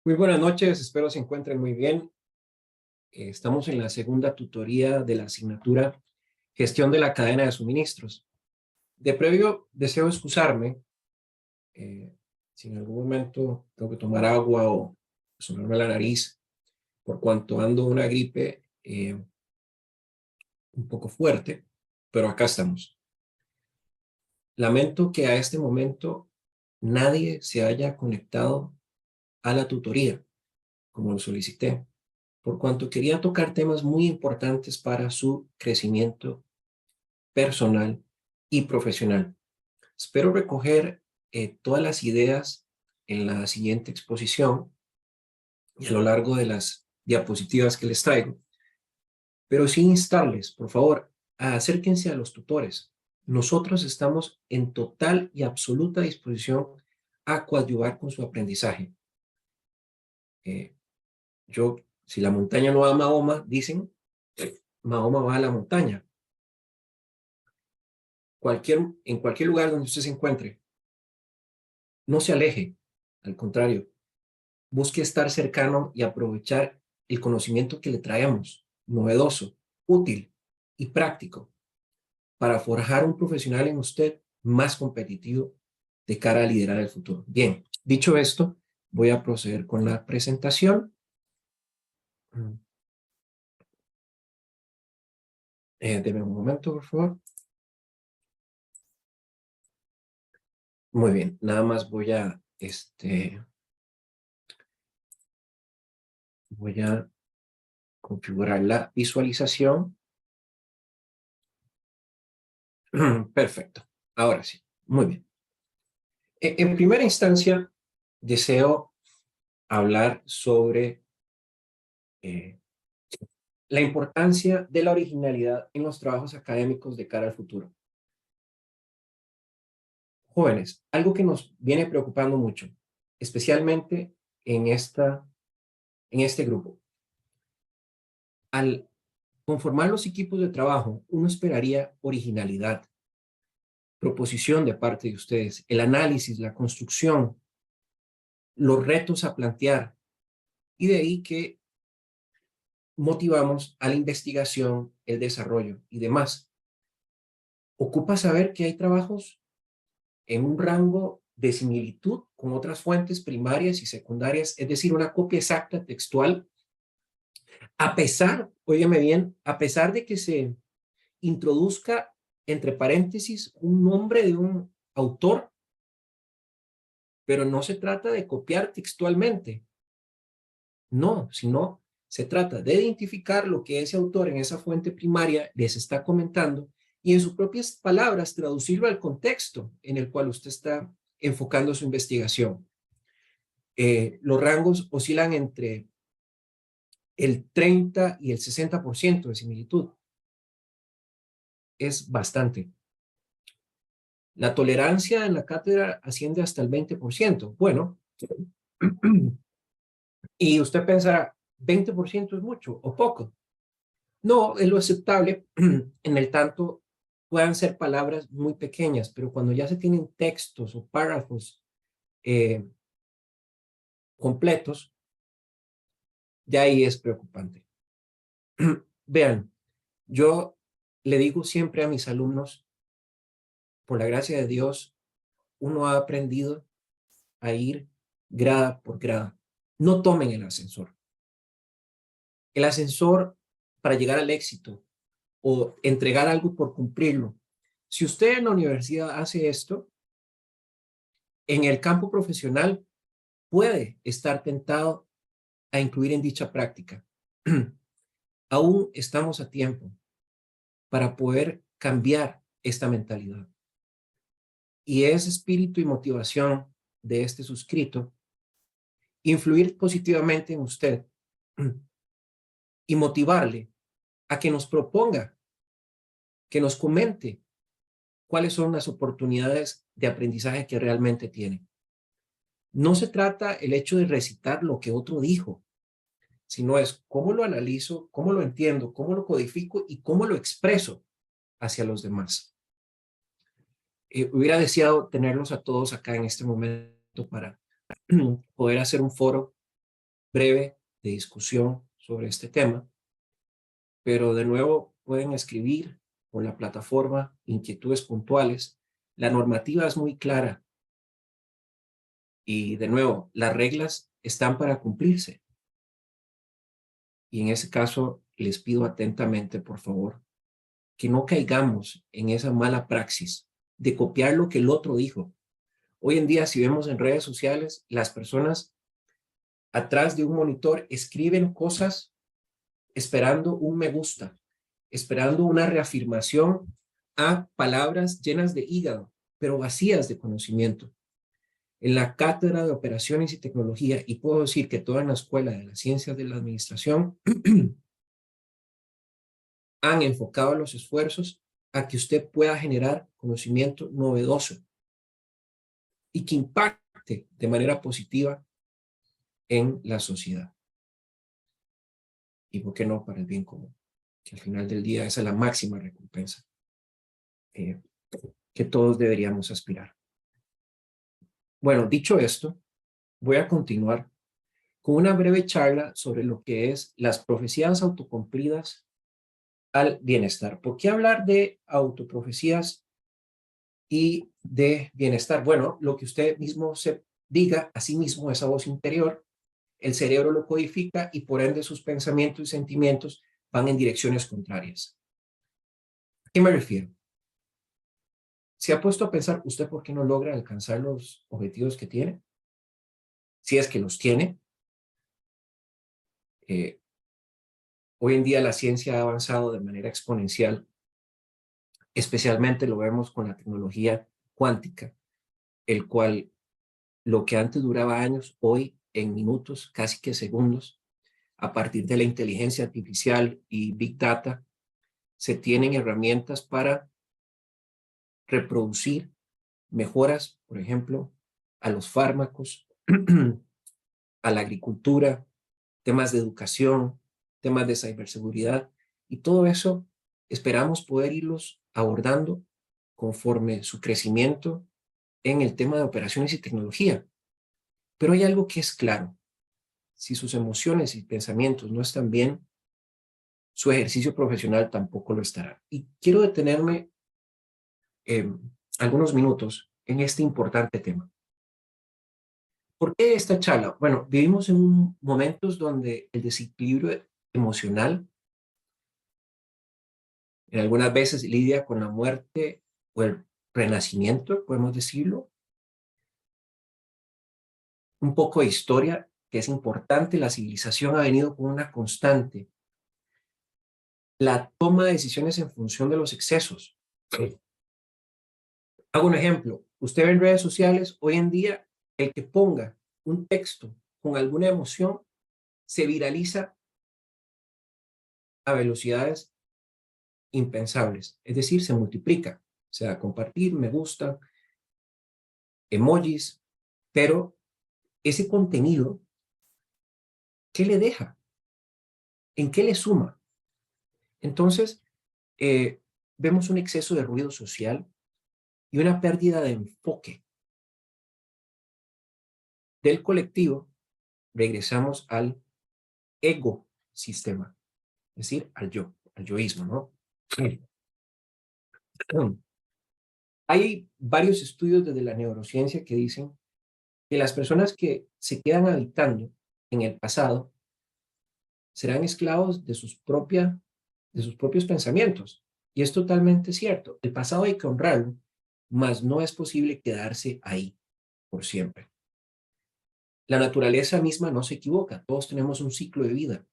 Muy buenas noches, espero se encuentren muy bien. Estamos en la segunda tutoría de la asignatura Gestión de la cadena de suministros. De previo, deseo excusarme eh, si en algún momento tengo que tomar agua o sonarme la nariz por cuanto ando una gripe un poco fuerte, pero acá estamos. Lamento que a este momento nadie se haya conectado a la tutoría, como lo solicité, por cuanto quería tocar temas muy importantes para su crecimiento personal y profesional. Espero recoger todas las ideas en la siguiente exposición y a lo largo de las diapositivas que les traigo, pero sin instarles, por favor, acérquense a los tutores. Nosotros estamos en total y absoluta disposición a coadyuvar con su aprendizaje. Eh, si la montaña no va a Mahoma, dicen, Mahoma va a la montaña. En cualquier lugar donde usted se encuentre, no se aleje, al contrario, busque estar cercano y aprovechar el conocimiento que le traemos, novedoso, útil y práctico, para forjar un profesional en usted más competitivo de cara a liderar el futuro. Bien, dicho esto, voy a proceder con la presentación. Deme un momento, por favor. Muy bien, nada más voy a configurar la visualización. Perfecto. Ahora sí. Muy bien. En primera instancia, deseo hablar sobre eh, la importancia de la originalidad en los trabajos académicos de cara al futuro. Jóvenes, algo que nos viene preocupando mucho, especialmente en este grupo. Al conformar los equipos de trabajo, uno esperaría originalidad, proposición de parte de ustedes, el análisis, la construcción, los retos a plantear, y de ahí que motivamos a la investigación, el desarrollo y demás. Ocupa saber que hay trabajos en un rango de similitud con otras fuentes primarias y secundarias, es decir, una copia exacta textual, a pesar, óyeme bien, a pesar de que se introduzca entre paréntesis un nombre de un autor, pero no se trata de copiar textualmente, no, sino se trata de identificar lo que ese autor en esa fuente primaria les está comentando y en sus propias palabras traducirlo al contexto en el cual usted está enfocando su investigación. Los rangos oscilan entre el 30 y el 60% de similitud. Es bastante. La tolerancia en la cátedra asciende hasta el 20%. Bueno, y usted pensará, ¿20% es mucho o poco? No, es lo aceptable en el tanto puedan ser palabras muy pequeñas, pero cuando ya se tienen textos o párrafos eh, completos, ya ahí es preocupante. Vean, yo le digo siempre a mis alumnos, por la gracia de Dios, uno ha aprendido a ir grada por grada. No tomen el ascensor. El ascensor para llegar al éxito o entregar algo por cumplirlo. Si usted en la universidad hace esto, en el campo profesional puede estar tentado a incluir en dicha práctica. Aún estamos a tiempo para poder cambiar esta mentalidad. Y es espíritu y motivación de este suscrito influir positivamente en usted y motivarle a que nos proponga, que nos comente cuáles son las oportunidades de aprendizaje que realmente tiene. No se trata el hecho de recitar lo que otro dijo, sino es cómo lo analizo, cómo lo entiendo, cómo lo codifico y cómo lo expreso hacia los demás. Hubiera deseado tenerlos a todos acá en este momento para poder hacer un foro breve de discusión sobre este tema, pero de nuevo pueden escribir por la plataforma inquietudes puntuales. La normativa es muy clara y de nuevo las reglas están para cumplirse. Y en ese caso les pido atentamente, por favor, que no caigamos en esa mala praxis de copiar lo que el otro dijo. Hoy en día, si vemos en redes sociales, las personas atrás de un monitor escriben cosas esperando un me gusta, esperando una reafirmación a palabras llenas de hígado, pero vacías de conocimiento. En la cátedra de operaciones y tecnología, y puedo decir que toda en la escuela de las ciencias de la administración, han enfocado los esfuerzos a que usted pueda generar conocimiento novedoso y que impacte de manera positiva en la sociedad. Y por qué no, para el bien común, que al final del día esa es la máxima recompensa que todos deberíamos aspirar. Bueno, dicho esto, voy a continuar con una breve charla sobre lo que es las profecías autocumplidas al bienestar. ¿Por qué hablar de autoprofecías y de bienestar? Bueno, lo que usted mismo se diga a sí mismo, esa voz interior, el cerebro lo codifica y por ende sus pensamientos y sentimientos van en direcciones contrarias. ¿A qué me refiero? ¿Se ha puesto a pensar usted por qué no logra alcanzar los objetivos que tiene? Si es que los tiene. Hoy en día la ciencia ha avanzado de manera exponencial, especialmente lo vemos con la tecnología cuántica, el cual lo que antes duraba años, hoy en minutos, casi que segundos, a partir de la inteligencia artificial y Big Data, se tienen herramientas para reproducir mejoras, por ejemplo, a los fármacos, a la agricultura, temas de educación, temas de ciberseguridad, y todo eso esperamos poder irlos abordando conforme su crecimiento en el tema de operaciones y tecnología. Pero hay algo que es claro: si sus emociones y pensamientos no están bien, su ejercicio profesional tampoco lo estará. Y quiero detenerme algunos minutos en este importante tema. ¿Por qué esta charla? Bueno, vivimos en momentos donde el desequilibrio emocional en algunas veces lidia con la muerte o el renacimiento, podemos decirlo. Un poco de historia que es importante: la civilización ha venido con una constante, la toma de decisiones en función de los excesos. Sí. Hago un ejemplo: usted ve en redes sociales hoy en día, el que ponga un texto con alguna emoción se viraliza a velocidades impensables, es decir, se multiplica, o sea, compartir, me gusta, emojis, pero ese contenido, ¿qué le deja? ¿En qué le suma? Entonces, vemos un exceso de ruido social y una pérdida de enfoque del colectivo. Regresamos al ego sistema, es decir, al yoísmo, ¿no? Hay varios estudios desde la neurociencia que dicen que las personas que se quedan habitando en el pasado serán esclavos de sus propios pensamientos. Y es totalmente cierto. El pasado hay que honrarlo, mas no es posible quedarse ahí por siempre. La naturaleza misma no se equivoca. Todos tenemos un ciclo de vida.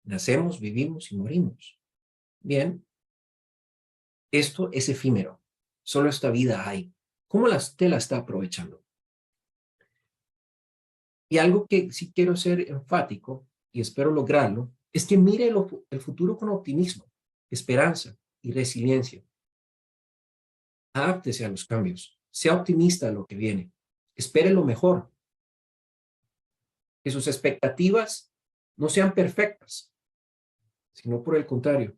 Nacemos, vivimos y morimos. Bien, esto es efímero. Solo esta vida hay. ¿Cómo usted la está aprovechando? Y algo que sí quiero ser enfático, y espero lograrlo, es que mire el futuro con optimismo, esperanza y resiliencia. Adáptese a los cambios. Sea optimista a lo que viene. Espere lo mejor. Que sus expectativas no sean perfectas, sino por el contrario,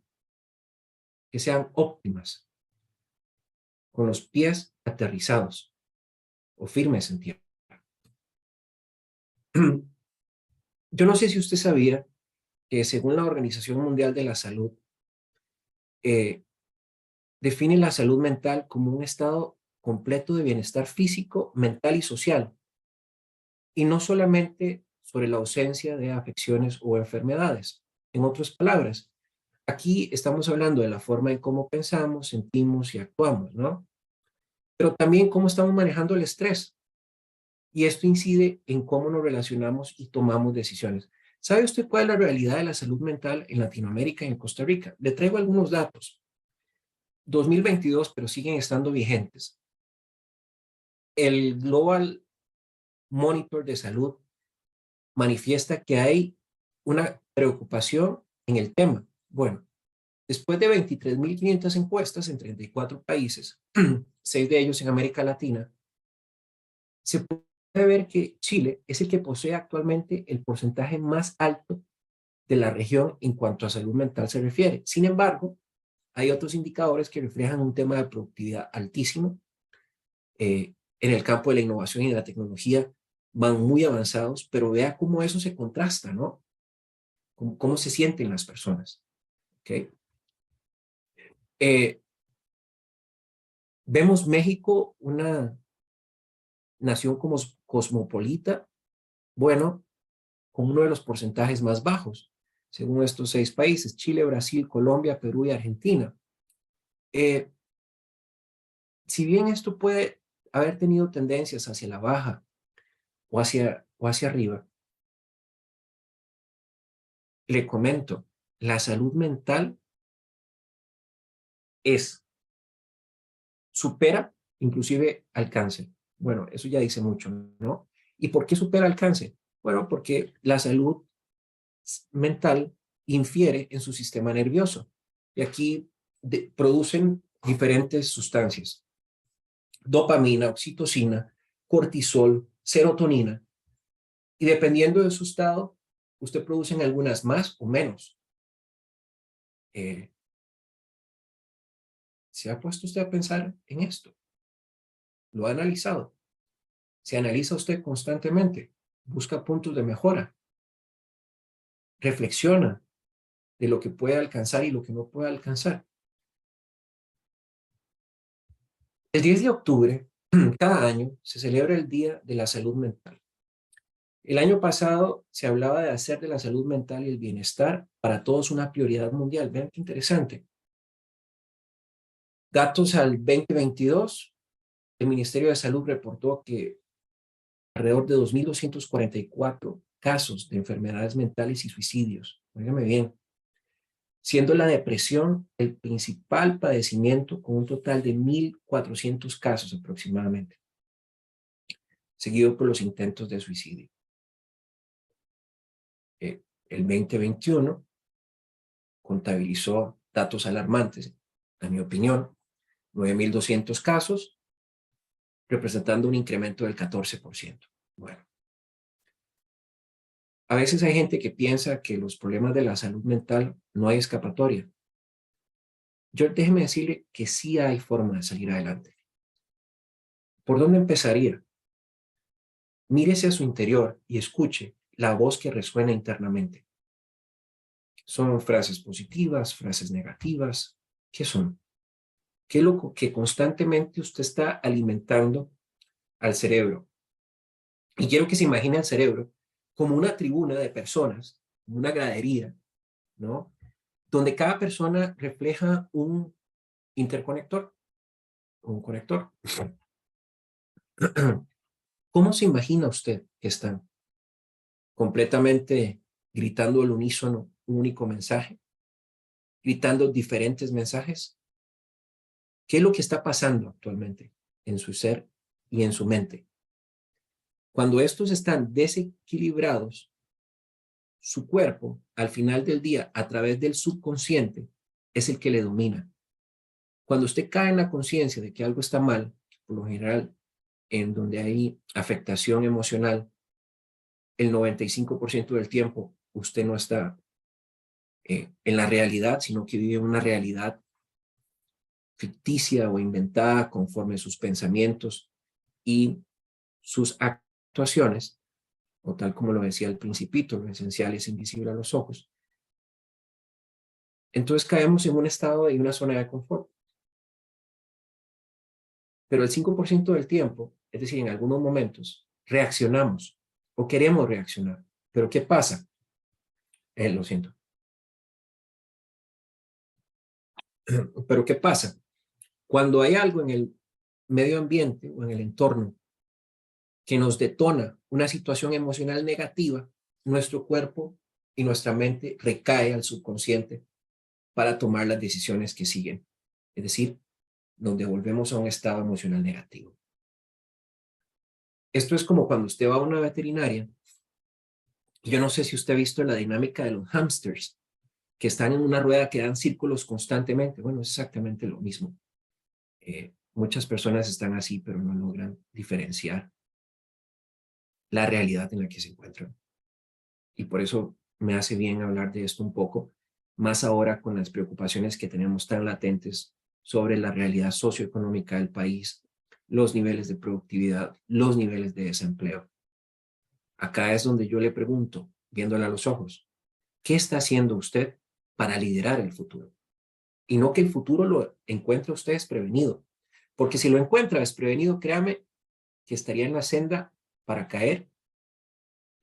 que sean óptimas, con los pies aterrizados o firmes en tierra. Yo no sé si usted sabía que según la Organización Mundial de la Salud, eh, define la salud mental como un estado completo de bienestar físico, mental y social, y no solamente sobre la ausencia de afecciones o enfermedades. En otras palabras, aquí estamos hablando de la forma en cómo pensamos, sentimos y actuamos, ¿no? Pero también cómo estamos manejando el estrés. Y esto incide en cómo nos relacionamos y tomamos decisiones. ¿Sabe usted cuál es la realidad de la salud mental en Latinoamérica y en Costa Rica? Le traigo algunos datos. 2022, pero siguen estando vigentes. El Global Monitor de Salud manifiesta que hay una preocupación en el tema. Bueno, después de 23.500 encuestas en 34 países, 6 de ellos en América Latina, se puede ver que Chile es el que posee actualmente el porcentaje más alto de la región en cuanto a salud mental se refiere. Sin embargo, hay otros indicadores que reflejan un tema de productividad altísimo. En el campo de la innovación y de la tecnología van muy avanzados, pero vea cómo eso se contrasta, ¿no? Cómo se sienten las personas. ¿Okay? Vemos México una nación como cosmopolita, bueno, con uno de los porcentajes más bajos, según estos 6 países, Chile, Brasil, Colombia, Perú y Argentina. Si bien esto puede haber tenido tendencias hacia la baja o hacia arriba, le comento, la salud mental es, supera inclusive al cáncer. Bueno, eso ya dice mucho, ¿no? ¿Y por qué supera al cáncer? Bueno, porque la salud mental infiere en su sistema nervioso. Y aquí producen diferentes sustancias. Dopamina, oxitocina, cortisol, serotonina. Y dependiendo de su estado, usted produce algunas más o menos. ¿Se ha puesto usted a pensar en esto? ¿Lo ha analizado? ¿Se analiza usted constantemente? ¿Busca puntos de mejora? ¿Reflexiona de lo que puede alcanzar y lo que no puede alcanzar? El 10 de octubre, cada año, se celebra el Día de la Salud Mental. El año pasado se hablaba de hacer de la salud mental y el bienestar para todos una prioridad mundial. Vean qué interesante. Datos al 2022, el Ministerio de Salud reportó que alrededor de 2.244 casos de enfermedades mentales y suicidios. Óigame bien, siendo la depresión el principal padecimiento con un total de 1.400 casos aproximadamente, seguido por los intentos de suicidio. El 2021 contabilizó datos alarmantes, en mi opinión, 9.200 casos, representando un incremento del 14%. Bueno, a veces hay gente que piensa que los problemas de la salud mental no hay escapatoria. Yo déjeme decirle que sí hay forma de salir adelante. ¿Por dónde empezaría? Mírese a su interior y escuche la voz que resuena internamente. ¿Son frases positivas, frases negativas? ¿Qué son? ¿Qué es lo que constantemente usted está alimentando al cerebro? Y quiero que se imagine al cerebro como una tribuna de personas, como una gradería, ¿no? Donde cada persona refleja un interconector, un conector. ¿Cómo se imagina usted que están? ¿Completamente gritando al unísono un único mensaje? ¿Gritando diferentes mensajes? ¿Qué es lo que está pasando actualmente en su ser y en su mente? Cuando estos están desequilibrados, su cuerpo, al final del día, a través del subconsciente, es el que le domina. Cuando usted cae en la conciencia de que algo está mal, por lo general, en donde hay afectación emocional, el 95% del tiempo usted no está en la realidad, sino que vive una realidad ficticia o inventada conforme sus pensamientos y sus actuaciones. o tal como lo decía el Principito, lo esencial es invisible a los ojos. Entonces caemos en un estado y una zona de confort. Pero el 5% del tiempo, es decir, en algunos momentos, reaccionamos o queremos reaccionar. Pero ¿qué pasa? Lo siento. Pero ¿qué pasa? Cuando hay algo en el medio ambiente o en el entorno que nos detona una situación emocional negativa, nuestro cuerpo y nuestra mente recae al subconsciente para tomar las decisiones que siguen. Es decir, nos devolvemos a un estado emocional negativo. Esto es como cuando usted va a una veterinaria. Yo no sé si usted ha visto la dinámica de los hámsters, que están en una rueda que dan círculos constantemente. Bueno, es exactamente lo mismo. Muchas personas están así, pero no logran diferenciar la realidad en la que se encuentran. Y por eso me hace bien hablar de esto un poco, más ahora con las preocupaciones que tenemos tan latentes sobre la realidad socioeconómica del país, los niveles de productividad, los niveles de desempleo. Acá es donde yo le pregunto, viéndole a los ojos, ¿qué está haciendo usted para liderar el futuro? Y no que el futuro lo encuentre usted desprevenido, porque si lo encuentra desprevenido, créame que estaría en la senda para caer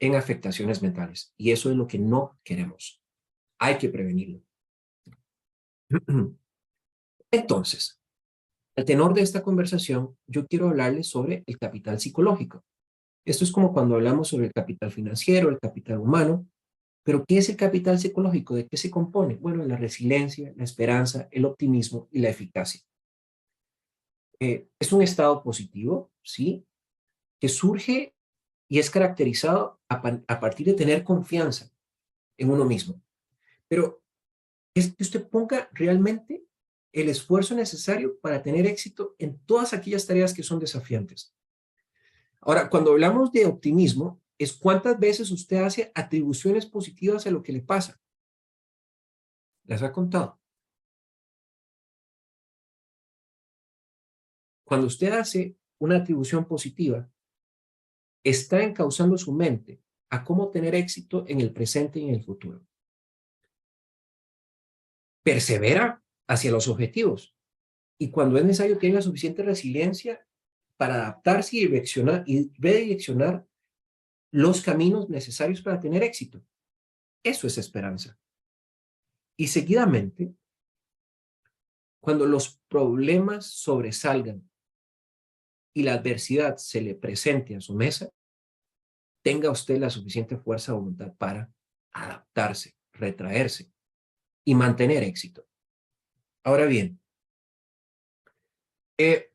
en afectaciones mentales. Y eso es lo que no queremos. Hay que prevenirlo. Entonces, al tenor de esta conversación, yo quiero hablarles sobre el capital psicológico. Esto es como cuando hablamos sobre el capital financiero, el capital humano, pero ¿qué es el capital psicológico? ¿De qué se compone? Bueno, la resiliencia, la esperanza, el optimismo y la eficacia. Es un estado positivo, ¿sí? Que surge y es caracterizado a partir de tener confianza en uno mismo. Pero es que usted ponga realmente el esfuerzo necesario para tener éxito en todas aquellas tareas que son desafiantes. Ahora, cuando hablamos de optimismo, es cuántas veces usted hace atribuciones positivas a lo que le pasa. ¿Las ha contado? Cuando usted hace una atribución positiva, está encauzando su mente a cómo tener éxito en el presente y en el futuro. Persevera hacia los objetivos y cuando es necesario tiene la suficiente resiliencia para adaptarse y redireccionar los caminos necesarios para tener éxito. Eso es esperanza. Y seguidamente, cuando los problemas sobresalgan y la adversidad se le presente a su mesa, tenga usted la suficiente fuerza de voluntad para adaptarse, retraerse y mantener éxito. Ahora bien, eh,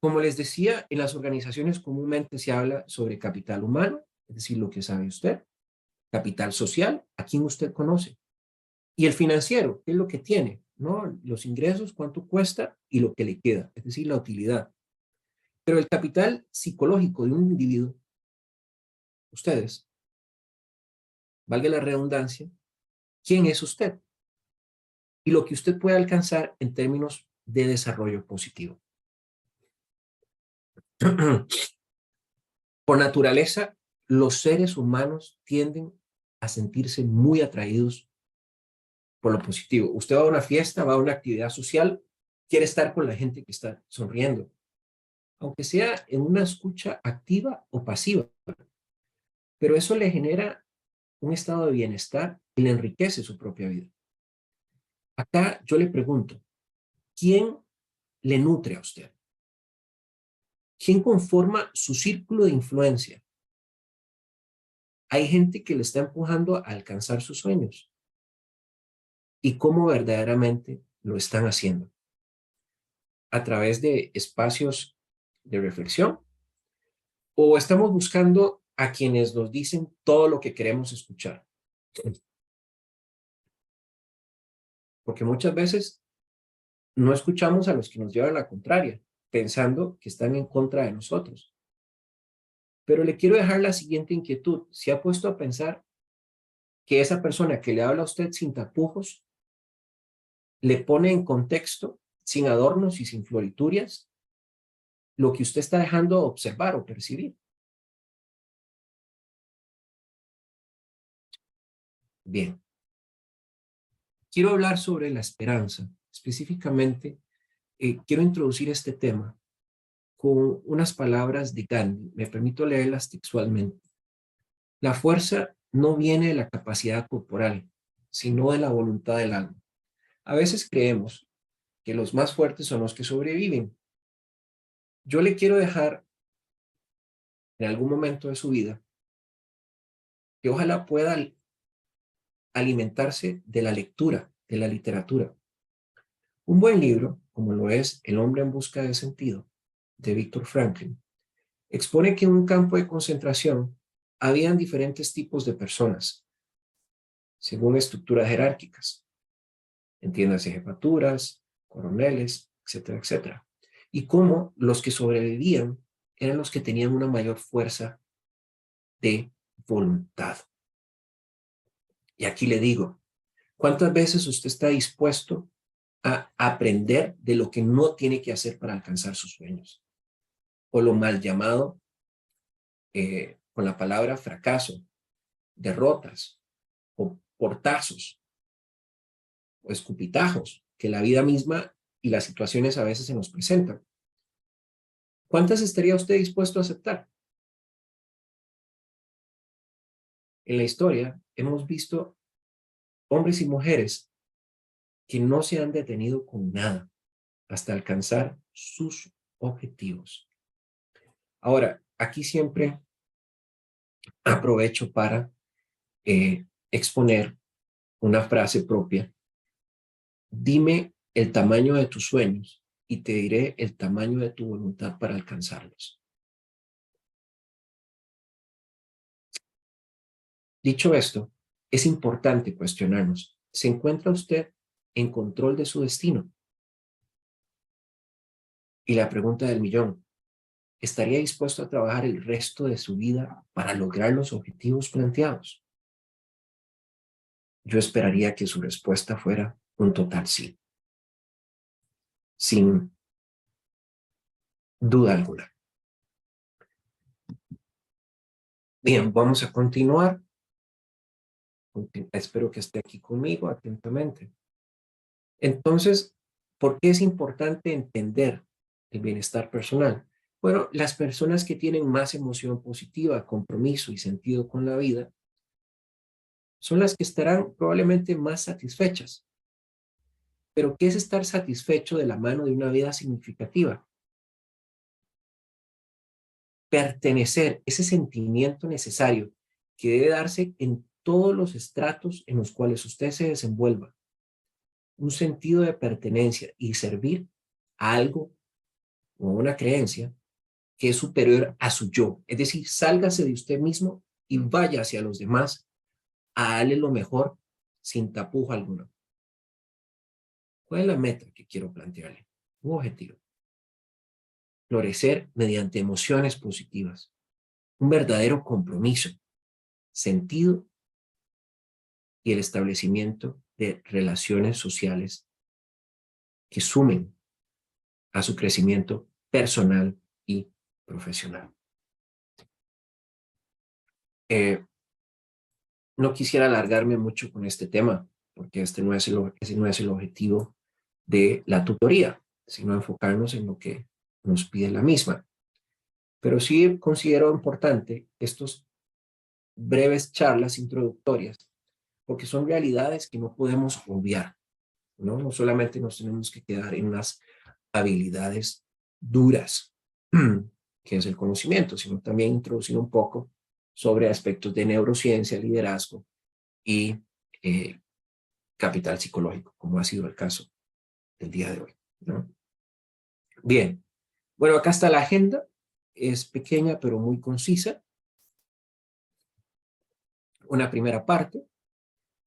como les decía, en las organizaciones comúnmente se habla sobre capital humano, es decir, lo que sabe usted, capital social, a quien usted conoce, y el financiero, ¿qué es lo que tiene? ¿No? Los ingresos, cuánto cuesta y lo que le queda, es decir, la utilidad. Pero el capital psicológico de un individuo, ustedes, valga la redundancia, ¿quién es usted? Y lo que usted puede alcanzar en términos de desarrollo positivo. Por naturaleza, los seres humanos tienden a sentirse muy atraídos por lo positivo. Usted va a una fiesta, va a una actividad social, quiere estar con la gente que está sonriendo, aunque sea en una escucha activa o pasiva, pero eso le genera un estado de bienestar y le enriquece su propia vida. Acá yo le pregunto, ¿quién le nutre a usted? ¿Quién conforma su círculo de influencia? Hay gente que le está empujando a alcanzar sus sueños. ¿Y cómo verdaderamente lo están haciendo? ¿A través de espacios de reflexión? ¿O estamos buscando a quienes nos dicen todo lo que queremos escuchar? Porque muchas veces no escuchamos a los que nos llevan la contraria, pensando que están en contra de nosotros. Pero le quiero dejar la siguiente inquietud. ¿Se ha puesto a pensar que esa persona que le habla a usted sin tapujos, le pone en contexto, sin adornos y sin floriturias, lo que usted está dejando observar o percibir? Bien, quiero hablar sobre la esperanza. Específicamente, quiero introducir este tema con unas palabras de Gandhi. Me permito leerlas textualmente. La fuerza no viene de la capacidad corporal, sino de la voluntad del alma. A veces creemos que los más fuertes son los que sobreviven. Yo le quiero dejar en algún momento de su vida que ojalá pueda alimentarse de la lectura, de la literatura. Un buen libro, como lo es El hombre en busca de sentido, de Viktor Franklin, expone que en un campo de concentración habían diferentes tipos de personas, según estructuras jerárquicas, entiéndase jefaturas, coroneles, etcétera, etcétera. Y cómo los que sobrevivían eran los que tenían una mayor fuerza de voluntad. Y aquí le digo, ¿cuántas veces usted está dispuesto a aprender de lo que no tiene que hacer para alcanzar sus sueños? O lo mal llamado, con la palabra fracaso, derrotas, o portazos, o escupitajos, que la vida misma y las situaciones a veces se nos presentan. ¿Cuántas estaría usted dispuesto a aceptar? En la historia hemos visto hombres y mujeres que no se han detenido con nada hasta alcanzar sus objetivos. Ahora, aquí siempre aprovecho para exponer una frase propia. Dime el tamaño de tus sueños y te diré el tamaño de tu voluntad para alcanzarlos. Dicho esto, es importante cuestionarnos. ¿Se encuentra usted en control de su destino? Y la pregunta del millón, ¿estaría dispuesto a trabajar el resto de su vida para lograr los objetivos planteados? Yo esperaría que su respuesta fuera un total sí, sin duda alguna. Bien, vamos a continuar. Espero que esté aquí conmigo atentamente. Entonces, ¿por qué es importante entender el bienestar personal? Bueno, las personas que tienen más emoción positiva, compromiso y sentido con la vida son las que estarán probablemente más satisfechas. Pero ¿qué es estar satisfecho de la mano de una vida significativa? Pertenecer, ese sentimiento necesario que debe darse en todos los estratos en los cuales usted se desenvuelva. Un sentido de pertenencia y servir a algo o a una creencia que es superior a su yo. Es decir, sálgase de usted mismo y vaya hacia los demás a darle lo mejor sin tapujo alguno. ¿Cuál es la meta que quiero plantearle? Un objetivo. Florecer mediante emociones positivas. Un verdadero compromiso, sentido y el establecimiento de relaciones sociales que sumen a su crecimiento personal y profesional. No quisiera alargarme mucho con este tema, porque ese no es el objetivo de la tutoría, sino enfocarnos en lo que nos pide la misma. Pero sí considero importante estos breves charlas introductorias, porque son realidades que no podemos obviar, ¿no? No solamente nos tenemos que quedar en unas habilidades duras, que es el conocimiento, sino también introducir un poco sobre aspectos de neurociencia, liderazgo y capital psicológico, como ha sido el caso del día de hoy, ¿no? Bien, bueno, acá está la agenda, es pequeña pero muy concisa. Una primera parte.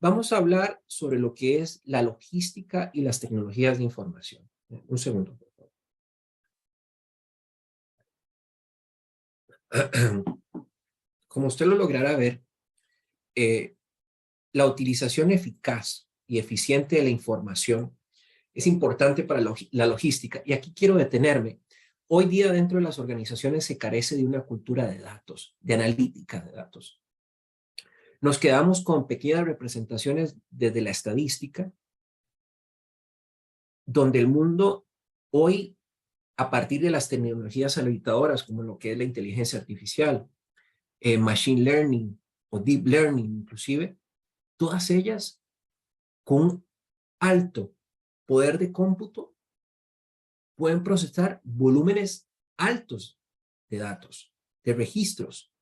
Vamos a hablar sobre lo que es la logística y las tecnologías de información. Un segundo, por favor. Como usted lo logrará ver, la utilización eficaz y eficiente de la información es importante para la logística. Y aquí quiero detenerme. Hoy día dentro de las organizaciones se carece de una cultura de datos, de analítica de datos. Nos quedamos con pequeñas representaciones desde la estadística, donde el mundo hoy, a partir de las tecnologías habilitadoras, como lo que es la inteligencia artificial, machine learning o deep learning inclusive, todas ellas con un alto poder de cómputo pueden procesar volúmenes altos de datos, de registros.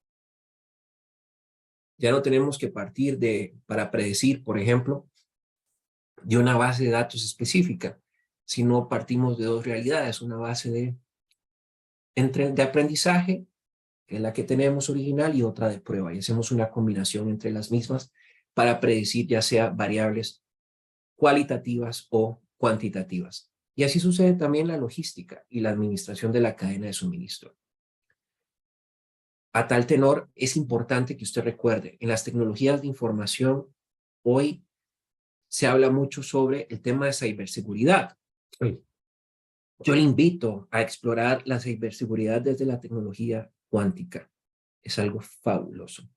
Ya no tenemos que partir para predecir, por ejemplo, de una base de datos específica, sino partimos de dos realidades, una base de aprendizaje, que es la que tenemos original, y otra de prueba, y hacemos una combinación entre las mismas para predecir ya sea variables cualitativas o cuantitativas. Y así sucede también en la logística y la administración de la cadena de suministro. A tal tenor, es importante que usted recuerde, en las tecnologías de información, hoy se habla mucho sobre el tema de ciberseguridad. Yo le invito a explorar la ciberseguridad desde la tecnología cuántica. Es algo fabuloso.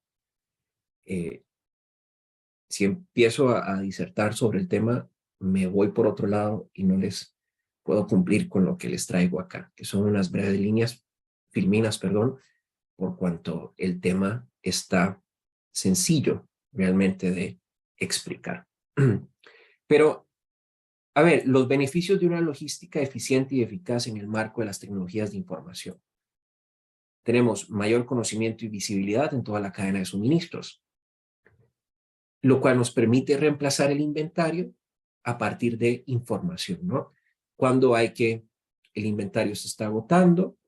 Si empiezo a disertar sobre el tema, me voy por otro lado y no les puedo cumplir con lo que les traigo acá, que son unas breves líneas, filminas, perdón, por cuanto el tema está sencillo realmente de explicar. Pero, a ver, los beneficios de una logística eficiente y eficaz en el marco de las tecnologías de información. Tenemos mayor conocimiento y visibilidad en toda la cadena de suministros, lo cual nos permite reemplazar el inventario a partir de información, ¿no? Cuando el inventario se está agotando,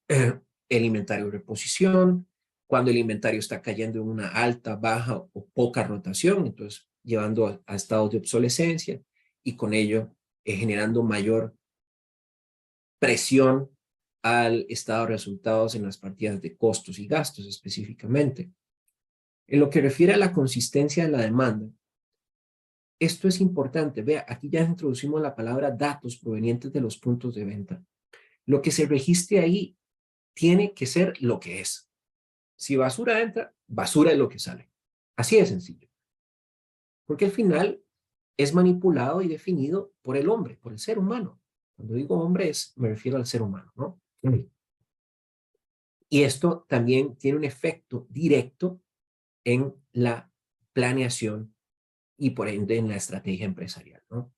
el inventario de reposición, cuando el inventario está cayendo en una alta, baja o poca rotación, entonces llevando a estados de obsolescencia y con ello generando mayor presión al estado de resultados en las partidas de costos y gastos específicamente. En lo que refiere a la consistencia de la demanda, esto es importante. Vea, aquí ya introducimos la palabra datos provenientes de los puntos de venta. Lo que se registre ahí tiene que ser lo que es. Si basura entra, basura es lo que sale. Así de sencillo. Porque al final es manipulado y definido por el hombre, por el ser humano. Cuando digo hombre, me refiero al ser humano, ¿no? Y esto también tiene un efecto directo en la planeación y por ende en la estrategia empresarial, ¿no?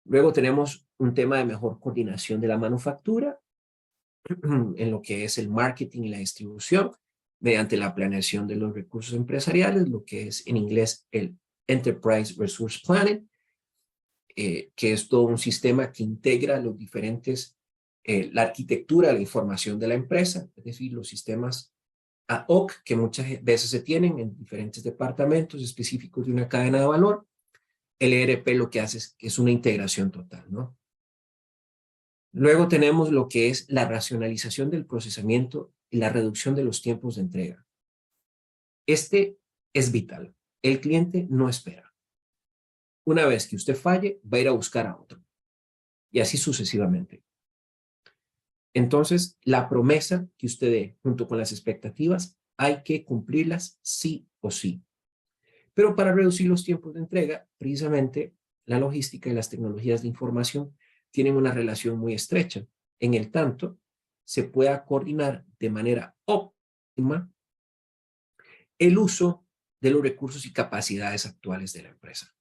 Luego tenemos un tema de mejor coordinación de la manufactura en lo que es el marketing y la distribución mediante la planeación de los recursos empresariales, lo que es en inglés el Enterprise Resource Planning, que es todo un sistema que integra los diferentes, la arquitectura, la información de la empresa, es decir, los sistemas ad hoc que muchas veces se tienen en diferentes departamentos específicos de una cadena de valor. El ERP lo que hace es una integración total, ¿no? Luego tenemos lo que es la racionalización del procesamiento y la reducción de los tiempos de entrega. Este es vital. El cliente no espera. Una vez que usted falle, va a ir a buscar a otro. Y así sucesivamente. Entonces, la promesa que usted dé junto con las expectativas, hay que cumplirlas sí o sí. Pero para reducir los tiempos de entrega, precisamente la logística y las tecnologías de información tienen una relación muy estrecha. En el tanto, se pueda coordinar de manera óptima el uso de los recursos y capacidades actuales de la empresa.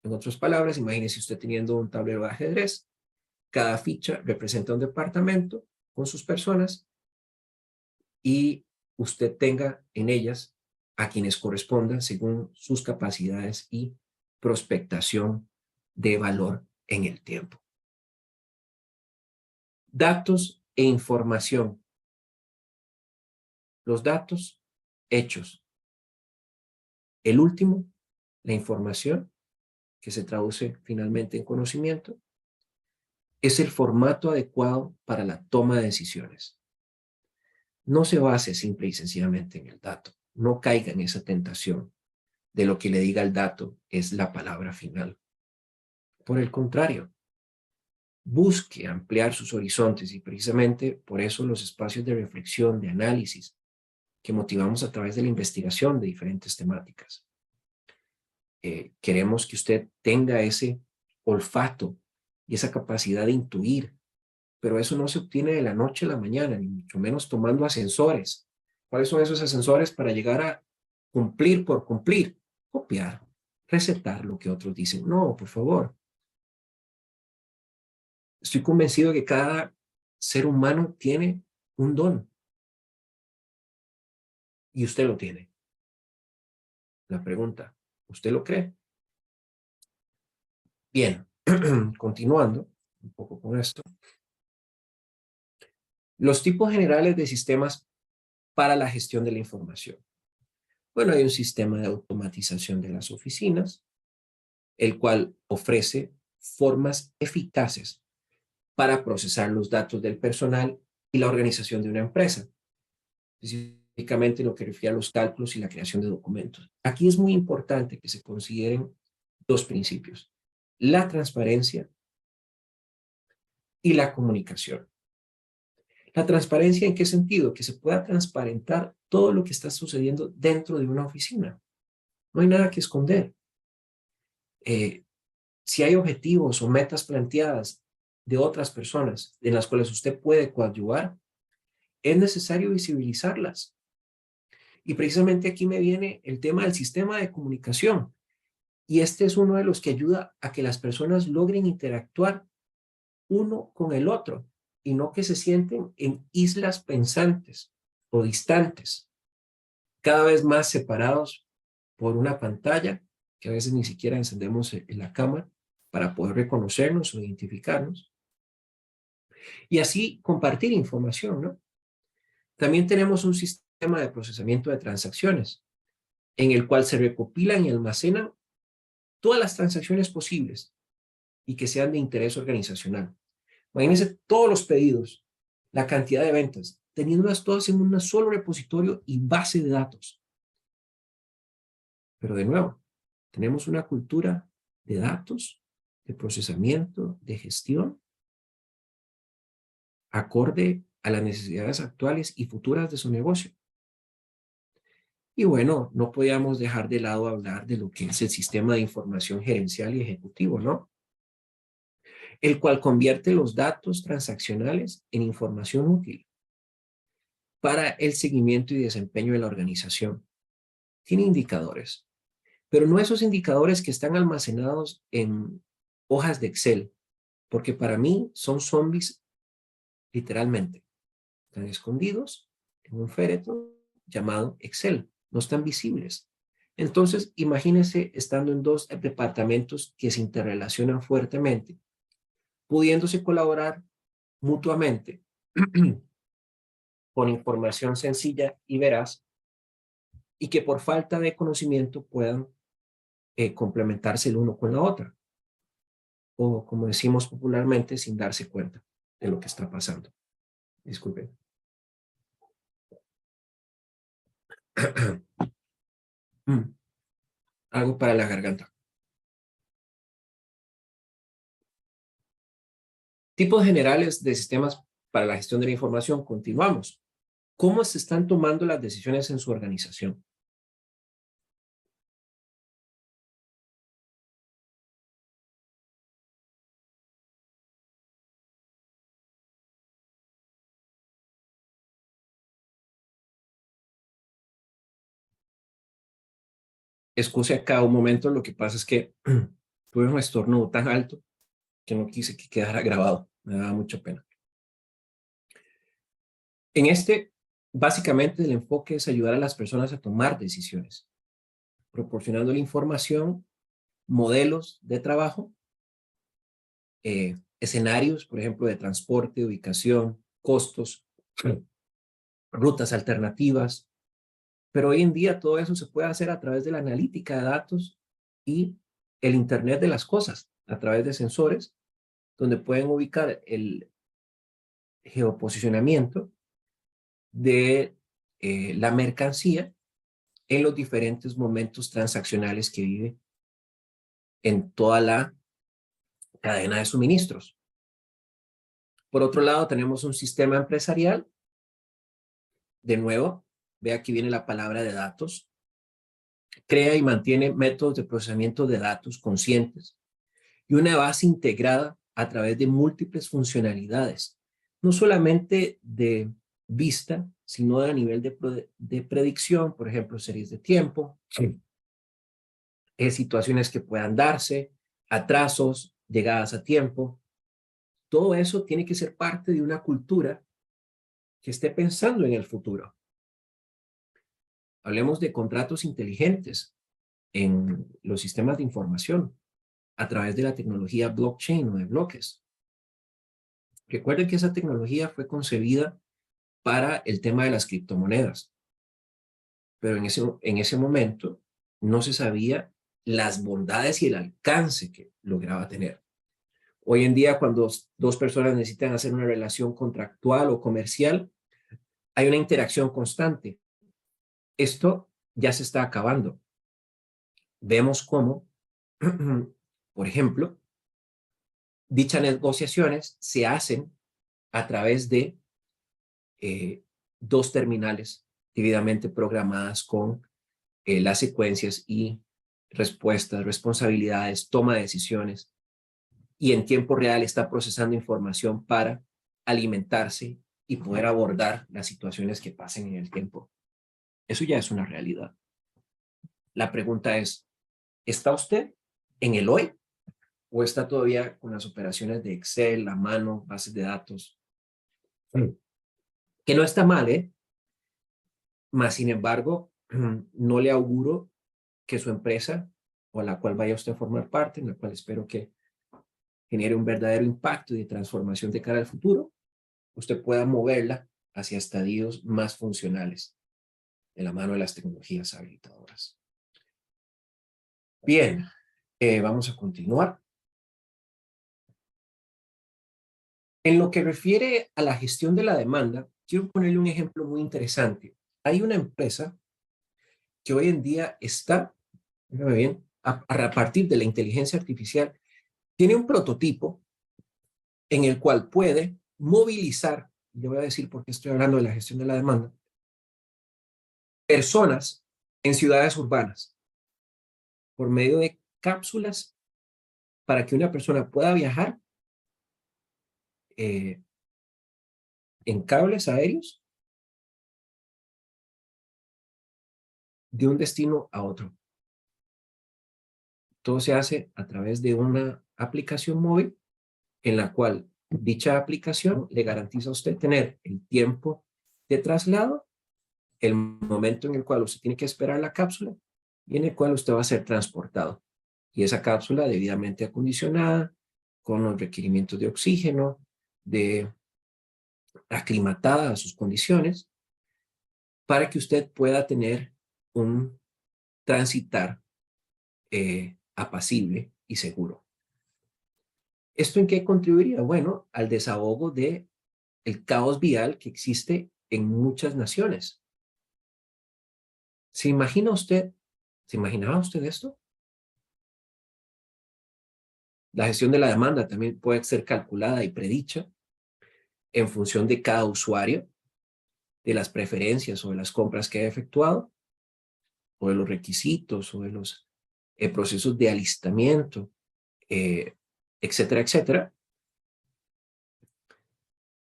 En otras palabras, imagínese usted teniendo un tablero de ajedrez, cada ficha representa un departamento con sus personas y usted tenga en ellas a quienes correspondan según sus capacidades y prospectación de valor en el tiempo. Datos e información. Los datos, hechos. El último, la información, que se traduce finalmente en conocimiento, es el formato adecuado para la toma de decisiones. No se base simple y sencillamente en el dato. No caiga en esa tentación de lo que le diga el dato es la palabra final. Por el contrario, busque ampliar sus horizontes y precisamente por eso los espacios de reflexión, de análisis, que motivamos a través de la investigación de diferentes temáticas. Queremos que usted tenga ese olfato y esa capacidad de intuir, pero eso no se obtiene de la noche a la mañana, ni mucho menos tomando ascensores. ¿Cuáles son esos ascensores para llegar a cumplir por cumplir? Copiar, recetar lo que otros dicen. No, por favor. Estoy convencido de que cada ser humano tiene un don y usted lo tiene. La pregunta, ¿usted lo cree? Bien, continuando un poco con esto. Los tipos generales de sistemas para la gestión de la información. Bueno, hay un sistema de automatización de las oficinas, el cual ofrece formas eficaces para procesar los datos del personal y la organización de una empresa, específicamente en lo que refiere a los cálculos y la creación de documentos. Aquí es muy importante que se consideren dos principios: la transparencia y la comunicación. ¿La transparencia en qué sentido? Que se pueda transparentar todo lo que está sucediendo dentro de una oficina. No hay nada que esconder. Si hay objetivos o metas planteadas de otras personas en las cuales usted puede coadyuvar, es necesario visibilizarlas. Y precisamente aquí me viene el tema del sistema de comunicación. Y este es uno de los que ayuda a que las personas logren interactuar uno con el otro y no que se sienten en islas pensantes o distantes, cada vez más separados por una pantalla que a veces ni siquiera encendemos en la cámara para poder reconocernos o identificarnos y así compartir información, ¿no? También tenemos un sistema de procesamiento de transacciones en el cual se recopilan y almacenan todas las transacciones posibles y que sean de interés organizacional. Imagínense todos los pedidos, la cantidad de ventas, teniéndolas todas en un solo repositorio y base de datos. Pero de nuevo, tenemos una cultura de datos, de procesamiento, de gestión, acorde a las necesidades actuales y futuras de su negocio. Y bueno, no podíamos dejar de lado hablar de lo que es el sistema de información gerencial y ejecutivo, ¿no? El cual convierte los datos transaccionales en información útil para el seguimiento y desempeño de la organización. Tiene indicadores, pero no esos indicadores que están almacenados en hojas de Excel, porque para mí son zombies literalmente. Están escondidos en un féretro llamado Excel. No están visibles. Entonces, imagínense estando en dos departamentos que se interrelacionan fuertemente, pudiéndose colaborar mutuamente con información sencilla y veraz y que por falta de conocimiento puedan complementarse el uno con la otra. O como decimos popularmente, sin darse cuenta de lo que está pasando. Disculpen. Algo para la garganta. Tipos generales de sistemas para la gestión de la información. Continuamos. ¿Cómo se están tomando las decisiones en su organización? Excuse acá un momento, lo que pasa es que tuve un estornudo tan alto que no quise que quedara grabado. Me daba mucha pena. En este, básicamente el enfoque es ayudar a las personas a tomar decisiones, proporcionando la información, modelos de trabajo, escenarios, por ejemplo, de transporte, ubicación, costos, rutas alternativas. Pero hoy en día todo eso se puede hacer a través de la analítica de datos y el Internet de las cosas, a través de sensores, donde pueden ubicar el geoposicionamiento de la mercancía en los diferentes momentos transaccionales que vive en toda la cadena de suministros. Por otro lado, tenemos un sistema empresarial, de nuevo, Ve aquí viene la palabra de datos. Crea y mantiene métodos de procesamiento de datos conscientes y una base integrada a través de múltiples funcionalidades, no solamente de vista, sino a nivel de predicción, por ejemplo, series de tiempo, situaciones que puedan darse, atrasos, llegadas a tiempo. Todo eso tiene que ser parte de una cultura que esté pensando en el futuro. Hablemos de contratos inteligentes en los sistemas de información a través de la tecnología blockchain o de bloques. Recuerden que esa tecnología fue concebida para el tema de las criptomonedas, pero en ese momento no se sabía las bondades y el alcance que lograba tener. Hoy en día, cuando dos personas necesitan hacer una relación contractual o comercial, hay una interacción constante. Esto ya se está acabando. Vemos cómo, por ejemplo, dichas negociaciones se hacen a través de dos terminales debidamente programadas con las secuencias y respuestas, responsabilidades, toma de decisiones, y en tiempo real está procesando información para alimentarse y poder abordar las situaciones que pasen en el tiempo. Eso ya es una realidad. La pregunta es, ¿está usted en el hoy o está todavía con las operaciones de Excel, a mano, bases de datos? Que no está mal, ¿eh? Mas, sin embargo, no le auguro que su empresa, o a la cual vaya usted a formar parte, en la cual espero que genere un verdadero impacto y de transformación de cara al futuro, usted pueda moverla hacia estadios más funcionales de la mano de las tecnologías habilitadoras. Bien, vamos a continuar. En lo que refiere a la gestión de la demanda, quiero ponerle un ejemplo muy interesante. Hay una empresa que hoy en día está, bien, a partir de la inteligencia artificial, tiene un prototipo en el cual puede movilizar, le voy a decir por qué estoy hablando de la gestión de la demanda, personas en ciudades urbanas por medio de cápsulas para que una persona pueda viajar en cables aéreos de un destino a otro. Todo se hace a través de una aplicación móvil en la cual dicha aplicación le garantiza a usted tener el tiempo de traslado, el momento en el cual usted tiene que esperar la cápsula y en el cual usted va a ser transportado. Y esa cápsula debidamente acondicionada, con los requerimientos de oxígeno, aclimatada a sus condiciones, para que usted pueda tener un transitar apacible y seguro. ¿Esto en qué contribuiría? Bueno, al desahogo de el caos vial que existe en muchas naciones. ¿Se imaginaba usted esto? La gestión de la demanda también puede ser calculada y predicha en función de cada usuario, de las preferencias o de las compras que ha efectuado, o de los requisitos, o de los procesos de alistamiento, etcétera, etcétera,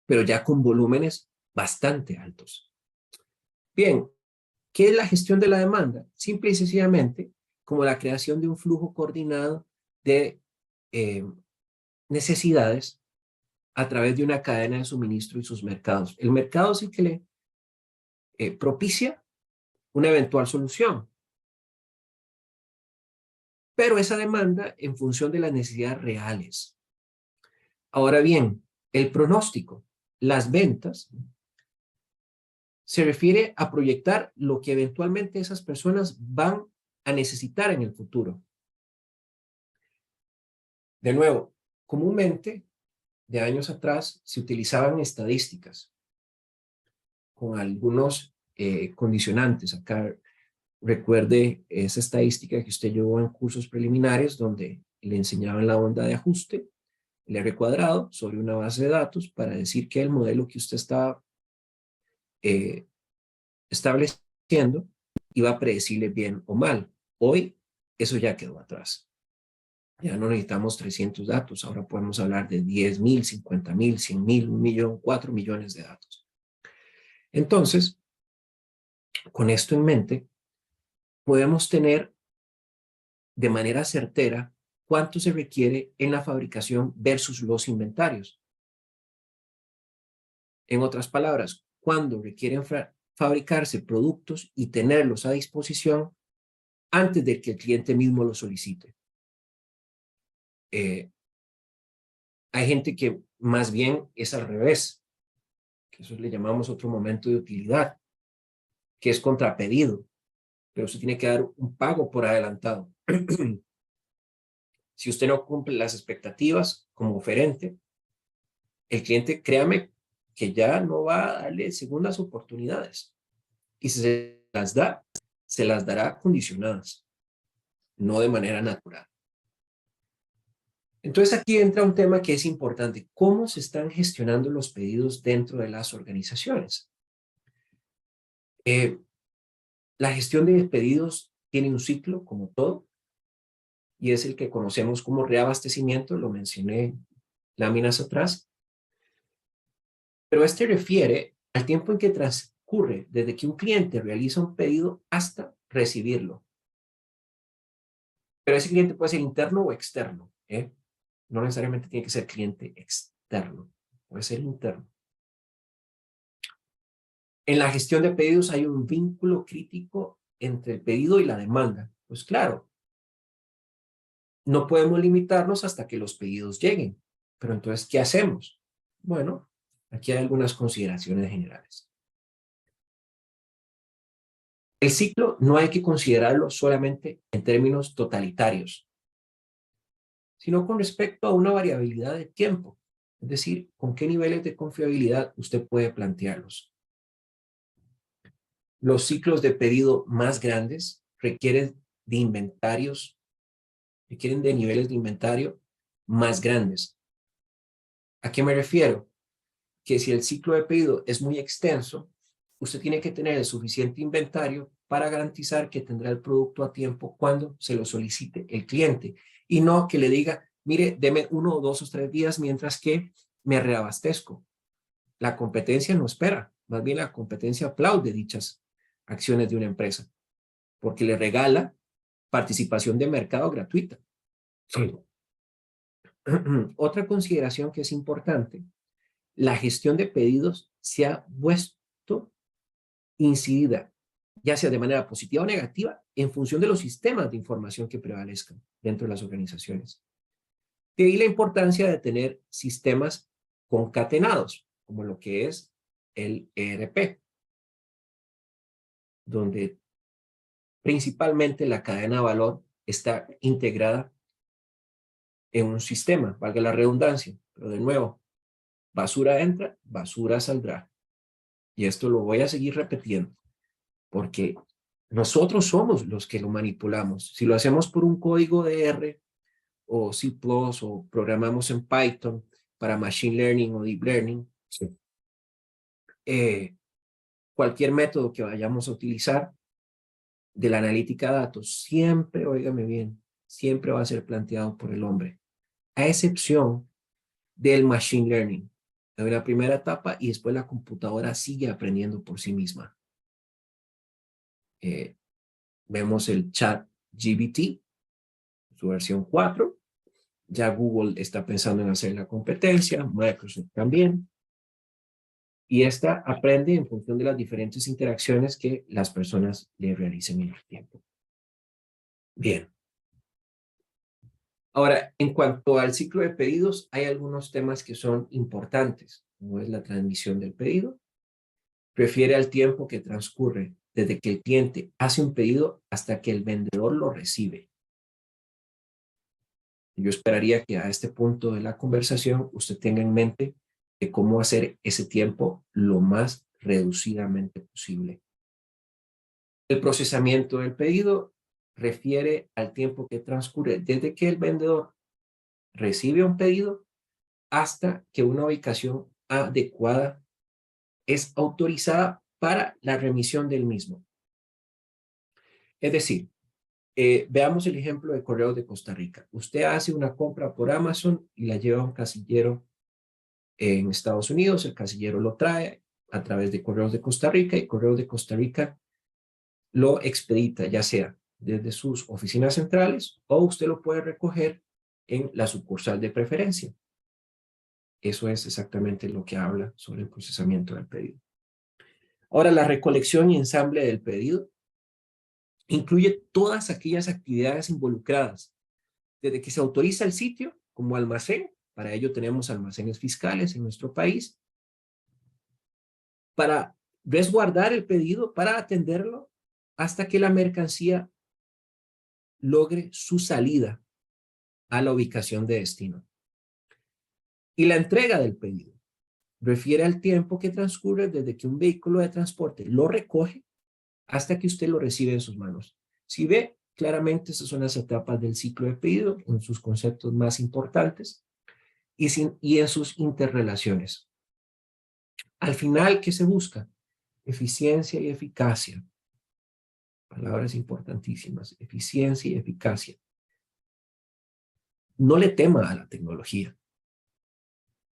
pero ya con volúmenes bastante altos. Bien, ¿qué es la gestión de la demanda? Simple y sencillamente como la creación de un flujo coordinado de necesidades a través de una cadena de suministro y sus mercados. El mercado es el que le propicia una eventual solución, pero esa demanda en función de las necesidades reales. Ahora bien, el pronóstico, las ventas, se refiere a proyectar lo que eventualmente esas personas van a necesitar en el futuro. De nuevo, comúnmente, de años atrás, se utilizaban estadísticas con algunos condicionantes. Acá recuerde esa estadística que usted llevó en cursos preliminares donde le enseñaban la onda de ajuste, el R cuadrado, sobre una base de datos para decir que el modelo que usted estaba estableciendo haciendo y va a predecirle bien o mal. Hoy eso ya quedó atrás. Ya no necesitamos 300 datos, ahora podemos hablar de 10,000, 50,000, 100,000, 1,000,000, 4 millones de datos. Entonces, con esto en mente, podemos tener de manera certera cuánto se requiere en la fabricación versus los inventarios. En otras palabras, cuándo requieren fabricarse productos y tenerlos a disposición antes de que el cliente mismo lo solicite. Hay gente que más bien es al revés, que eso le llamamos otro momento de utilidad, que es contrapedido, pero usted tiene que dar un pago por adelantado. Si usted no cumple las expectativas como oferente, el cliente, créame, que ya no va a darle segundas oportunidades. Y si se las da, se las dará condicionadas, no de manera natural. Entonces aquí entra un tema que es importante. ¿Cómo se están gestionando los pedidos dentro de las organizaciones? La gestión de pedidos tiene un ciclo, como todo, y es el que conocemos como reabastecimiento, lo mencioné láminas atrás, pero este refiere al tiempo en que transcurre desde que un cliente realiza un pedido hasta recibirlo. Pero ese cliente puede ser interno o externo, ¿eh? No necesariamente tiene que ser cliente externo, puede ser interno. En la gestión de pedidos hay un vínculo crítico entre el pedido y la demanda. Pues claro, no podemos limitarnos hasta que los pedidos lleguen. Pero entonces, ¿qué hacemos? Bueno, aquí hay algunas consideraciones generales. El ciclo no hay que considerarlo solamente en términos totalitarios, sino con respecto a una variabilidad de tiempo. Es decir, con qué niveles de confiabilidad usted puede plantearlos. Los ciclos de pedido más grandes requieren de inventarios, requieren de niveles de inventario más grandes. ¿A qué me refiero? Que si el ciclo de pedido es muy extenso, usted tiene que tener el suficiente inventario para garantizar que tendrá el producto a tiempo cuando se lo solicite el cliente. Y no que le diga, mire, deme 1 o 2 o 3 días mientras que me reabastezco. La competencia no espera, más bien la competencia aplaude dichas acciones de una empresa, porque le regala participación de mercado gratuita. Sí. Otra consideración que es importante, la gestión de pedidos se ha vuelto incidida, ya sea de manera positiva o negativa, en función de los sistemas de información que prevalezcan dentro de las organizaciones. De ahí la importancia de tener sistemas concatenados, como lo que es el ERP, donde principalmente la cadena de valor está integrada en un sistema, valga la redundancia, pero de nuevo, basura entra, basura saldrá. Y esto lo voy a seguir repitiendo, porque nosotros somos los que lo manipulamos. Si lo hacemos por un código de R o C++ o programamos en Python para Machine Learning o Deep Learning, sí. Cualquier método que vayamos a utilizar de la analítica de datos, siempre, óigame bien, siempre va a ser planteado por el hombre, a excepción del Machine Learning, en la primera etapa y después la computadora sigue aprendiendo por sí misma. Vemos el chat GPT, su versión 4. Ya Google está pensando en hacer la competencia, Microsoft también. Y esta aprende en función de las diferentes interacciones que las personas le realicen en el tiempo. Bien. Ahora, en cuanto al ciclo de pedidos, hay algunos temas que son importantes, como es la transmisión del pedido. Refiere al tiempo que transcurre desde que el cliente hace un pedido hasta que el vendedor lo recibe. Yo esperaría que a este punto de la conversación usted tenga en mente de cómo hacer ese tiempo lo más reducidamente posible. El procesamiento del pedido refiere al tiempo que transcurre desde que el vendedor recibe un pedido hasta que una ubicación adecuada es autorizada para la remisión del mismo. Es decir, veamos el ejemplo de Correos de Costa Rica. Usted hace una compra por Amazon y la lleva a un casillero en Estados Unidos, el casillero lo trae a través de Correos de Costa Rica y Correos de Costa Rica lo expedita, ya sea desde sus oficinas centrales o usted lo puede recoger en la sucursal de preferencia. Eso es exactamente lo que habla sobre el procesamiento del pedido. Ahora, la recolección y ensamble del pedido incluye todas aquellas actividades involucradas, desde que se autoriza el sitio como almacén, para ello tenemos almacenes fiscales en nuestro país, para resguardar el pedido, para atenderlo, hasta que la mercancía logre su salida a la ubicación de destino. Y la entrega del pedido refiere al tiempo que transcurre desde que un vehículo de transporte lo recoge hasta que usted lo recibe en sus manos. Si ve, claramente esas son las etapas del ciclo de pedido en sus conceptos más importantes y en sus interrelaciones. Al final, ¿qué se busca? Eficiencia y eficacia. Palabras importantísimas, eficiencia y eficacia. No le tema a la tecnología.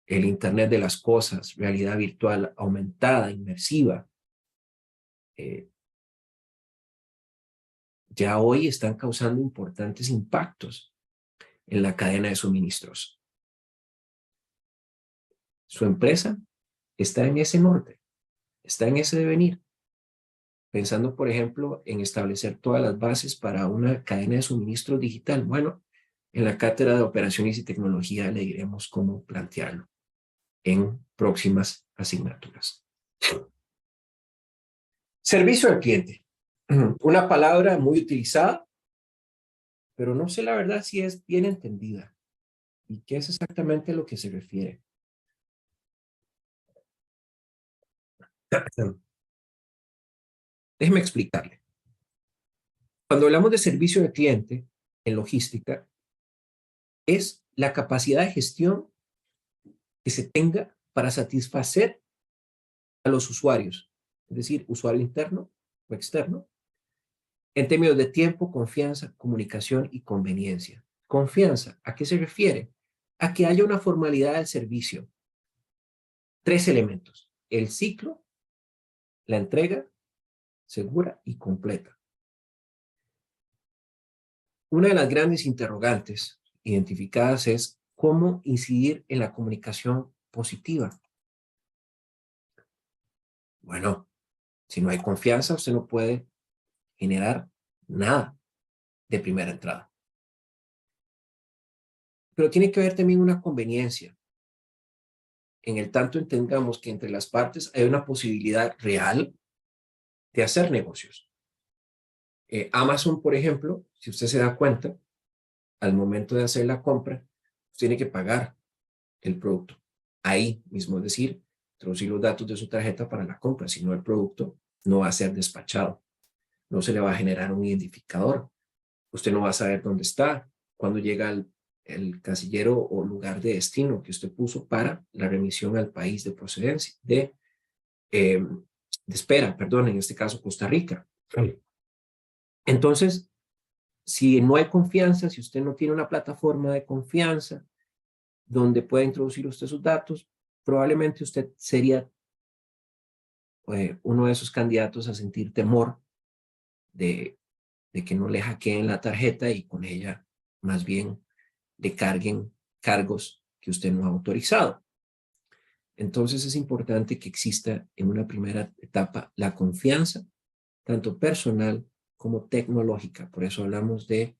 El Internet de las cosas, realidad virtual aumentada, inmersiva, ya hoy están causando importantes impactos en la cadena de suministros. Su empresa está en ese norte, está en ese devenir, pensando, por ejemplo, en establecer todas las bases para una cadena de suministro digital. Bueno, en la cátedra de operaciones y tecnología le diremos cómo plantearlo en próximas asignaturas. Servicio al cliente. Una palabra muy utilizada, pero no sé la verdad si es bien entendida y qué es exactamente a lo que se refiere. Déjeme explicarle. Cuando hablamos de servicio al cliente en logística, es la capacidad de gestión que se tenga para satisfacer a los usuarios, es decir, usuario interno o externo, en términos de tiempo, confianza, comunicación y conveniencia. Confianza, ¿a qué se refiere? A que haya una formalidad del servicio. 3 elementos: el ciclo, la entrega segura y completa. Una de las grandes interrogantes identificadas es cómo incidir en la comunicación positiva. Bueno, si no hay confianza, usted no puede generar nada de primera entrada. Pero tiene que haber también una conveniencia. En el tanto entendamos que entre las partes hay una posibilidad real de hacer negocios. Amazon, por ejemplo, si usted se da cuenta, al momento de hacer la compra, tiene que pagar el producto ahí mismo, es decir, introducir los datos de su tarjeta para la compra, si no el producto no va a ser despachado, no se le va a generar un identificador, usted no va a saber dónde está, cuando llega el casillero o lugar de destino que usted puso para la remisión al país de procedencia, de espera, perdón, en este caso Costa Rica. Entonces, si no hay confianza, si usted no tiene una plataforma de confianza donde pueda introducir usted sus datos, probablemente usted sería uno de esos candidatos a sentir temor de que no le hackeen la tarjeta y con ella más bien le carguen cargos que usted no ha autorizado. Entonces es importante que exista en una primera etapa la confianza, tanto personal como tecnológica. Por eso hablamos de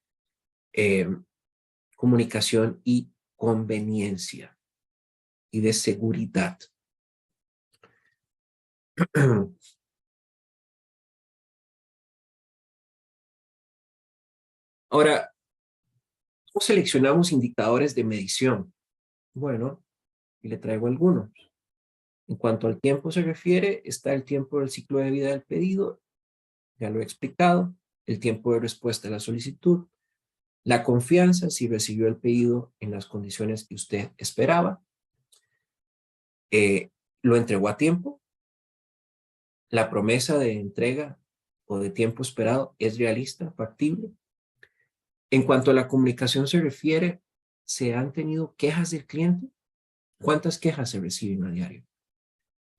comunicación y conveniencia y de seguridad. Ahora, ¿cómo seleccionamos indicadores de medición? Bueno, y le traigo algunos. En cuanto al tiempo se refiere, está el tiempo del ciclo de vida del pedido, ya lo he explicado, el tiempo de respuesta a la solicitud, la confianza, si recibió el pedido en las condiciones que usted esperaba, lo entregó a tiempo, la promesa de entrega o de tiempo esperado es realista, factible. En cuanto a la comunicación se refiere, ¿se han tenido quejas del cliente? ¿Cuántas quejas se reciben a diario?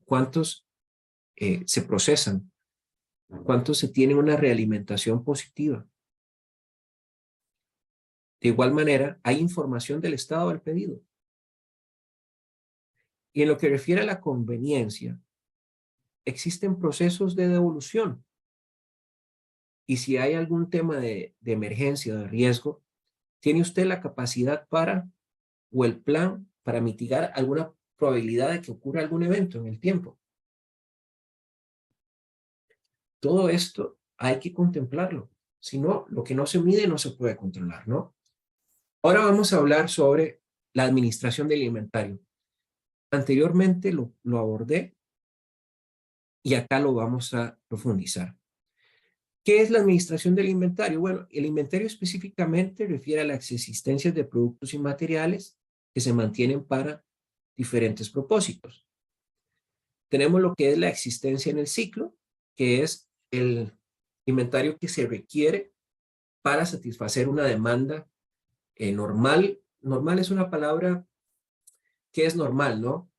¿Cuántos se procesan? ¿Cuántos se tiene una realimentación positiva? De igual manera, hay información del estado del pedido. Y en lo que refiere a la conveniencia, existen procesos de devolución. Y si hay algún tema de emergencia, de riesgo, ¿tiene usted la capacidad para o el plan para mitigar alguna probabilidad de que ocurra algún evento en el tiempo? Todo esto hay que contemplarlo. Si no, lo que no se mide no se puede controlar, ¿no? Ahora vamos a hablar sobre la administración del inventario. Anteriormente lo abordé y acá lo vamos a profundizar. ¿Qué es la administración del inventario? Bueno, el inventario específicamente refiere a las existencias de productos y materiales que se mantienen para diferentes propósitos. Tenemos lo que es la existencia en el ciclo, que es el inventario que se requiere para satisfacer una demanda normal. Normal es una palabra que es normal, ¿no?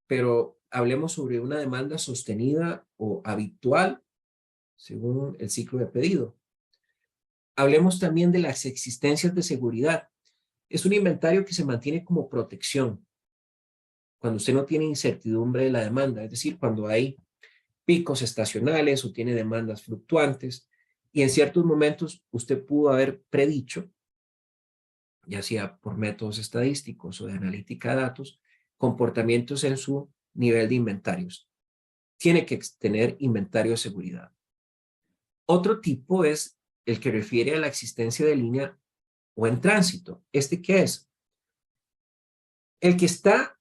Pero hablemos sobre una demanda sostenida o habitual según el ciclo de pedido. Hablemos también de las existencias de seguridad. Es un inventario que se mantiene como protección cuando usted no tiene incertidumbre de la demanda, es decir, cuando hay picos estacionales o tiene demandas fluctuantes y en ciertos momentos usted pudo haber predicho, ya sea por métodos estadísticos o de analítica de datos, comportamientos en su nivel de inventarios. Tiene que tener inventario de seguridad. Otro tipo es el que refiere a la existencia de línea o en tránsito. ¿Este qué es? El que está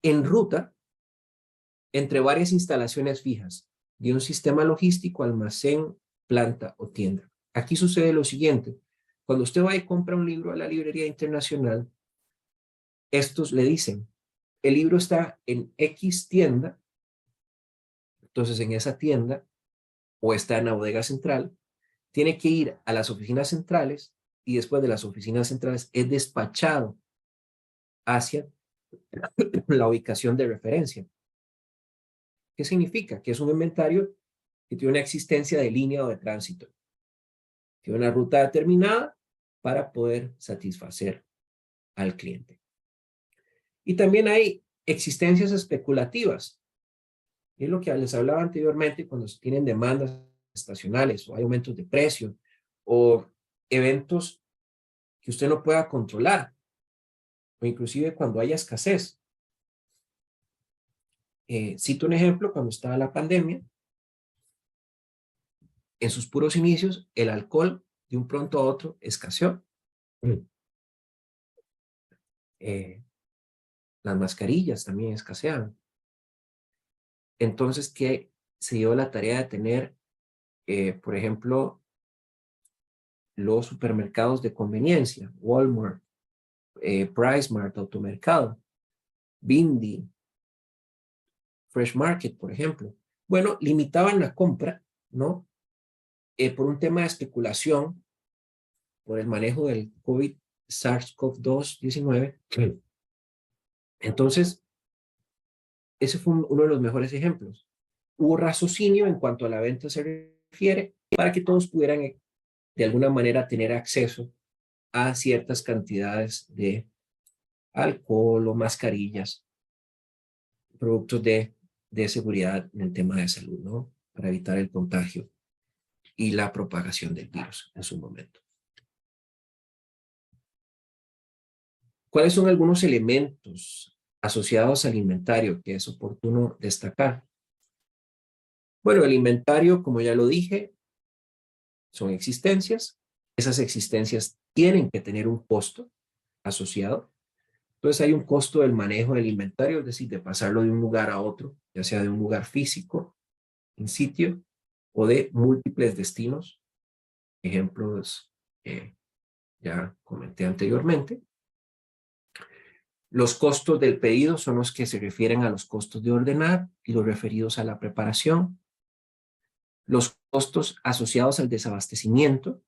en ruta entre varias instalaciones fijas de un sistema logístico, almacén, planta o tienda. Aquí sucede lo siguiente. Cuando usted va y compra un libro a la librería internacional, estos le dicen, el libro está en X tienda, entonces en esa tienda, o está en la bodega central, tiene que ir a las oficinas centrales y después de las oficinas centrales es despachado hacia la ubicación de referencia. ¿Qué significa? Que es un inventario que tiene una existencia de línea o de tránsito. Tiene una ruta determinada para poder satisfacer al cliente. Y también hay existencias especulativas. Es lo que les hablaba anteriormente cuando se tienen demandas estacionales o hay aumentos de precio o eventos que usted no pueda controlar o inclusive cuando haya escasez. Cito un ejemplo, cuando estaba la pandemia, en sus puros inicios, el alcohol de un pronto a otro escaseó. Las mascarillas también escaseaban. Entonces, ¿qué se dio la tarea de tener, por ejemplo, los supermercados de conveniencia, Walmart, PriceMart, Automercado, Bindi, Fresh Market, por ejemplo? Bueno, limitaban la compra, ¿no? Por un tema de especulación, por el manejo del COVID, SARS-CoV-2-19. Entonces, ese fue uno de los mejores ejemplos. Hubo raciocinio en cuanto a la venta se refiere para que todos pudieran de alguna manera tener acceso a ciertas cantidades de alcohol o mascarillas, productos de seguridad en el tema de salud, ¿no? Para evitar el contagio y la propagación del virus en su momento. ¿Cuáles son algunos elementos asociados al inventario que es oportuno destacar? Bueno, el inventario, como ya lo dije, son existencias. Esas existencias tienen que tener un costo asociado. Entonces hay un costo del manejo del inventario, es decir, de pasarlo de un lugar a otro, ya sea de un lugar físico, en sitio, o de múltiples destinos. Ejemplos ya comenté anteriormente. Los costos del pedido son los que se refieren a los costos de ordenar y los referidos a la preparación. Los costos asociados al desabastecimiento.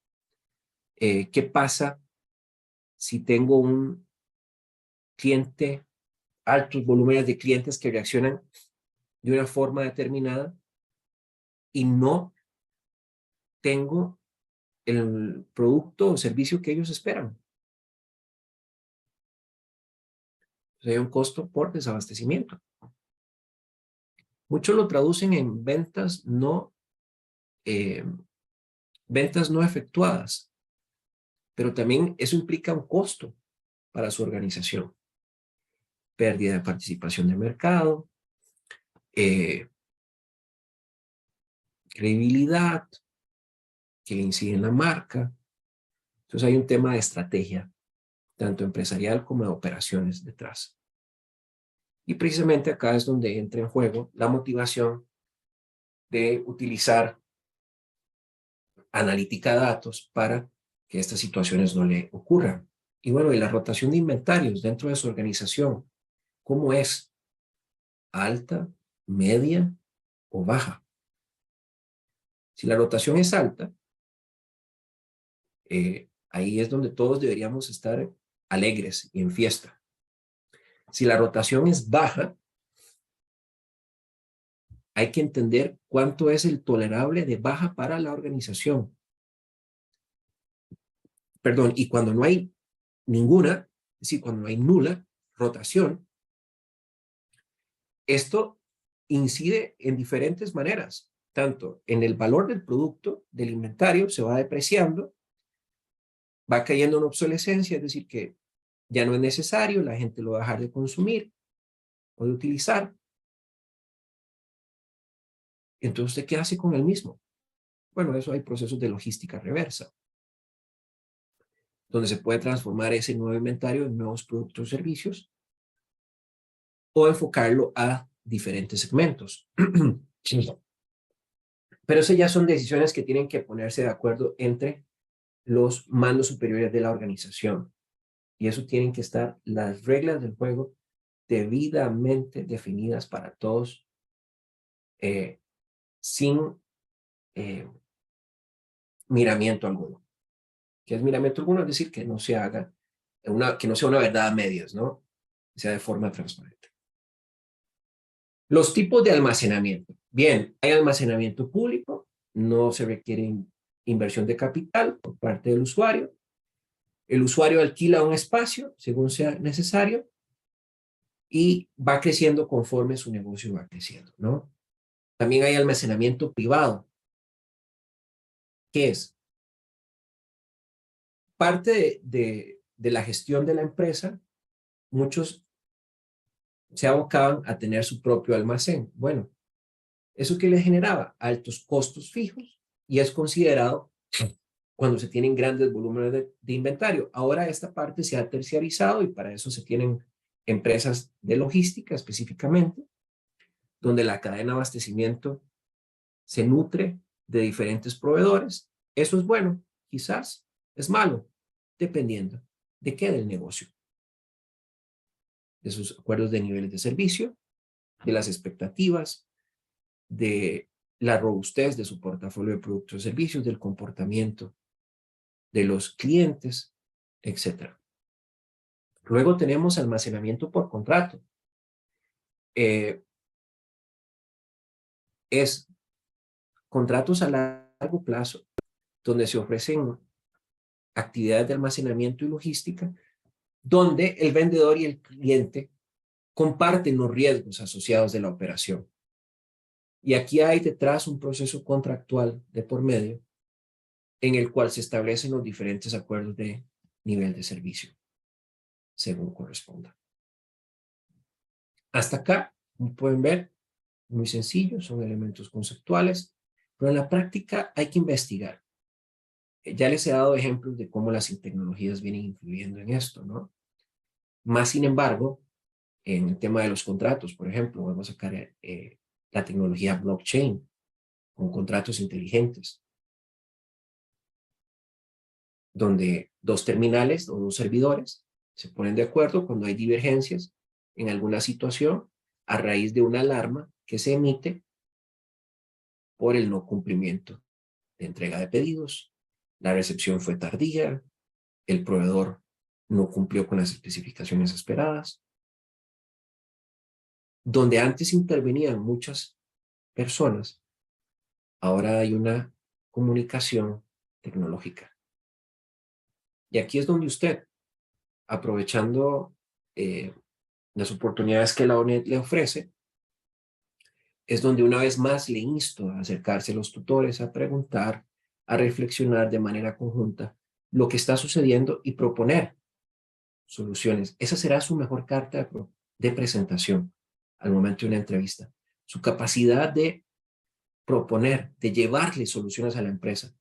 ¿Qué pasa si tengo un cliente, altos volúmenes de clientes que reaccionan de una forma determinada y no tengo el producto o servicio que ellos esperan? Hay un costo por desabastecimiento. Muchos lo traducen en eh, ventas no efectuadas, pero también eso implica un costo para su organización. Pérdida de participación de mercado, credibilidad, que incide en la marca. Entonces hay un tema de estrategia, tanto empresarial como de operaciones detrás. Y precisamente acá es donde entra en juego la motivación de utilizar analítica de datos para que estas situaciones no le ocurran. Y bueno, y la rotación de inventarios dentro de su organización, ¿cómo es? ¿Alta, media o baja? Si la rotación es alta, ahí es donde todos deberíamos estar alegres y en fiesta. Si la rotación es baja, hay que entender cuánto es el tolerable de baja para la organización. Perdón, y cuando no hay ninguna, es decir, cuando no hay nula rotación, esto incide en diferentes maneras, tanto en el valor del producto, del inventario, se va depreciando, va cayendo en obsolescencia, es decir, que ya no es necesario, la gente lo va a dejar de consumir o de utilizar. Entonces, ¿qué hace con el mismo? Bueno, eso hay procesos de logística reversa, donde se puede transformar ese nuevo inventario en nuevos productos o servicios o enfocarlo a diferentes segmentos. Pero esas ya son decisiones que tienen que ponerse de acuerdo entre los mandos superiores de la organización. Y eso tienen que estar las reglas del juego debidamente definidas para todos, sin eh, miramiento alguno. ¿Qué es miramiento alguno? Es decir, que no se haga que no sea una verdad a medias, ¿no? Que sea de forma transparente. Los tipos de almacenamiento. Bien, hay almacenamiento público, no se requiere inversión de capital por parte del usuario. El usuario alquila un espacio según sea necesario y va creciendo conforme su negocio va creciendo, ¿no? También hay almacenamiento privado, que es parte de la gestión de la empresa. Muchos se abocaban a tener su propio almacén. Bueno, ¿eso qué le generaba? Altos costos fijos y es considerado cuando se tienen grandes volúmenes de inventario. Ahora esta parte se ha terciarizado y para eso se tienen empresas de logística específicamente, donde la cadena de abastecimiento se nutre de diferentes proveedores. Eso es bueno, quizás es malo, dependiendo de qué del negocio, de sus acuerdos de niveles de servicio, de las expectativas, de la robustez de su portafolio de productos y servicios, del comportamiento de los clientes, etcétera. Luego tenemos almacenamiento por contrato. Es contratos a largo plazo donde se ofrecen actividades de almacenamiento y logística, donde el vendedor y el cliente comparten los riesgos asociados de la operación. Y aquí hay detrás un proceso contractual de por medio en el cual se establecen los diferentes acuerdos de nivel de servicio, según corresponda. Hasta acá, como pueden ver, muy sencillo, son elementos conceptuales, pero en la práctica hay que investigar. Ya les he dado ejemplos de cómo las tecnologías vienen influyendo en esto, ¿no? Más sin embargo, en el tema de los contratos, por ejemplo, vamos a sacar la tecnología blockchain con contratos inteligentes, donde dos terminales o dos servidores se ponen de acuerdo cuando hay divergencias en alguna situación a raíz de una alarma que se emite por el no cumplimiento de entrega de pedidos, la recepción fue tardía, el proveedor no cumplió con las especificaciones esperadas. Donde antes intervenían muchas personas, ahora hay una comunicación tecnológica. Y aquí es donde usted, aprovechando las oportunidades que la ONET le ofrece, es donde una vez más le insto a acercarse a los tutores, a preguntar, a reflexionar de manera conjunta lo que está sucediendo y proponer soluciones. Esa será su mejor carta de presentación al momento de una entrevista. Su capacidad de proponer, de llevarle soluciones a la empresa.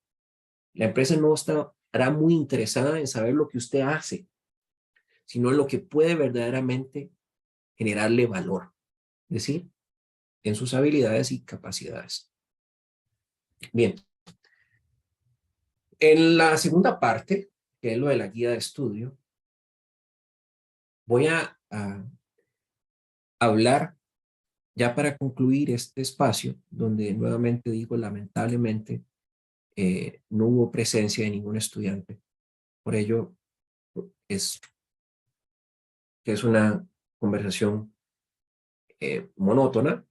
La empresa no estará muy interesada en saber lo que usted hace, sino en lo que puede verdaderamente generarle valor, es decir, en sus habilidades y capacidades. Bien, en la segunda parte, que es lo de la guía de estudio, voy a hablar ya para concluir este espacio, donde nuevamente digo, lamentablemente, no hubo presencia de ningún estudiante. Por ello, es una conversación monótona,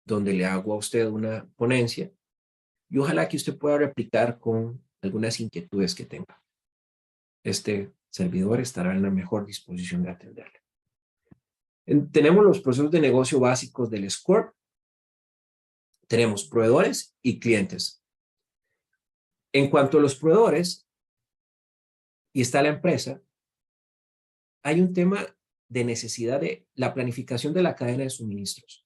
donde le hago a usted una ponencia y ojalá que usted pueda replicar con algunas inquietudes que tenga. Este servidor estará en la mejor disposición de atenderle. Tenemos los procesos de negocio básicos del SCORE. Tenemos proveedores y clientes. En cuanto a los proveedores, y está la empresa, hay un tema de necesidad de la planificación de la cadena de suministros.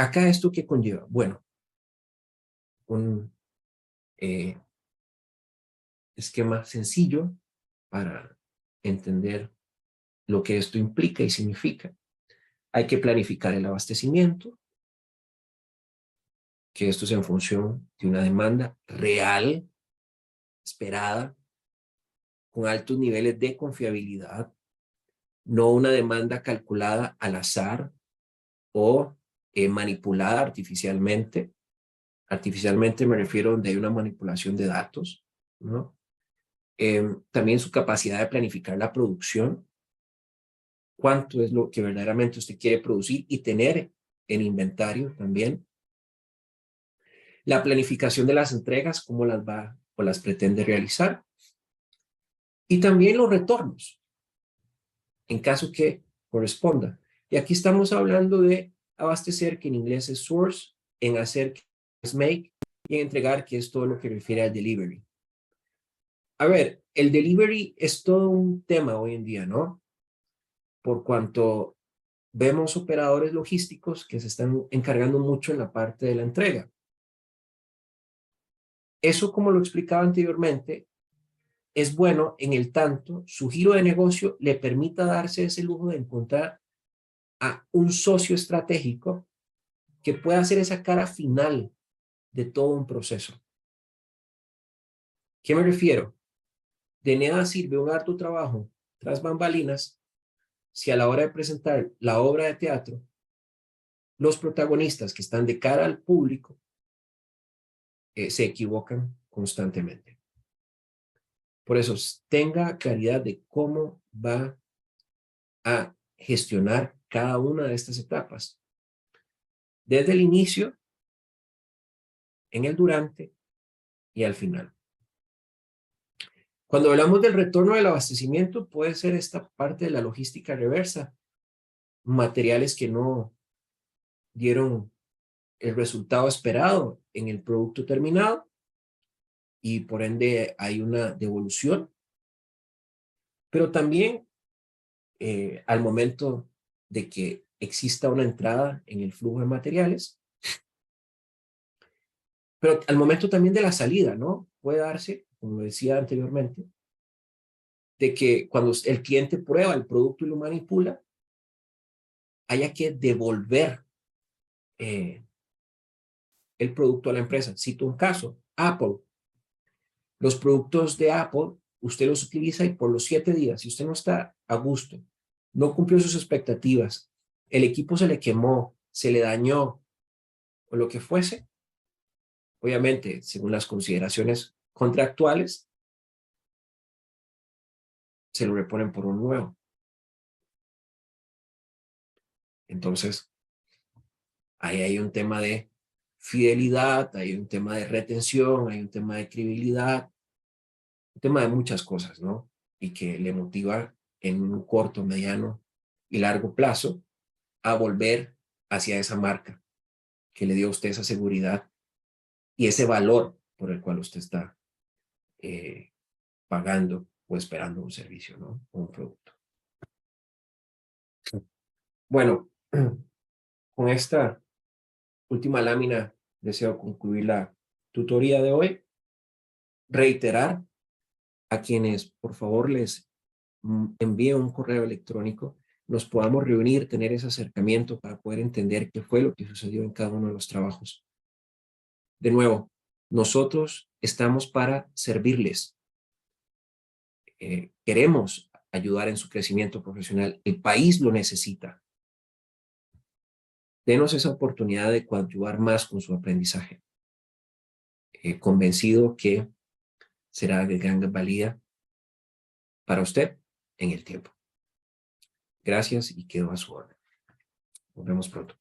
Acá, ¿esto qué conlleva? Bueno, un esquema sencillo para entender lo que esto implica y significa. Hay que planificar el abastecimiento, que esto es en función de una demanda real, esperada, con altos niveles de confiabilidad, no una demanda calculada al azar o manipulada artificialmente. Artificialmente me refiero a donde hay una manipulación de datos, ¿no? También su capacidad de planificar la producción, cuánto es lo que verdaderamente usted quiere producir y tener en inventario también. La planificación de las entregas, cómo las va o las pretende realizar. Y también los retornos, en caso que corresponda. Y aquí estamos hablando de abastecer, que en inglés es source, en hacer, que es make, y en entregar, que es todo lo que refiere al delivery. A ver, el delivery es todo un tema hoy en día, ¿no? Por cuanto vemos operadores logísticos que se están encargando mucho en la parte de la entrega. Eso, como lo explicaba anteriormente, es bueno en el tanto su giro de negocio le permita darse ese lujo de encontrar a un socio estratégico que pueda hacer esa cara final de todo un proceso. ¿Qué me refiero? De nada sirve un harto trabajo tras bambalinas si a la hora de presentar la obra de teatro, los protagonistas que están de cara al público se equivocan constantemente. Por eso, tenga claridad de cómo va a gestionar cada una de estas etapas. Desde el inicio, en el durante y al final. Cuando hablamos del retorno del abastecimiento, puede ser esta parte de la logística reversa. Materiales que no dieron el resultado esperado en el producto terminado y por ende hay una devolución. Pero también al momento de que exista una entrada en el flujo de materiales, pero al momento también de la salida, ¿no? Puede darse, como decía anteriormente, de que cuando el cliente prueba el producto y lo manipula, haya que devolver el producto a la empresa. Cito un caso, Apple. Los productos de Apple, usted los utiliza y por los 7 días, si usted no está a gusto, no cumplió sus expectativas, el equipo se le quemó, se le dañó, o lo que fuese, obviamente, según las consideraciones contractuales, se lo reponen por un nuevo. Entonces, ahí hay un tema de fidelidad, hay un tema de retención, hay un tema de credibilidad, un tema de muchas cosas, ¿no? Y que le motiva en un corto, mediano y largo plazo a volver hacia esa marca que le dio a usted esa seguridad y ese valor por el cual usted está pagando o esperando un servicio, ¿no? O un producto. Bueno, con esta última lámina deseo concluir la tutoría de hoy. Reiterar a quienes, por favor, les envíe un correo electrónico, nos podamos reunir, tener ese acercamiento para poder entender qué fue lo que sucedió en cada uno de los trabajos. De nuevo, nosotros estamos para servirles. Queremos ayudar en su crecimiento profesional. El país lo necesita. Denos esa oportunidad de coadyuvar más con su aprendizaje. Convencido que será de gran valía para usted en el tiempo. Gracias y quedo a su orden. Nos vemos pronto.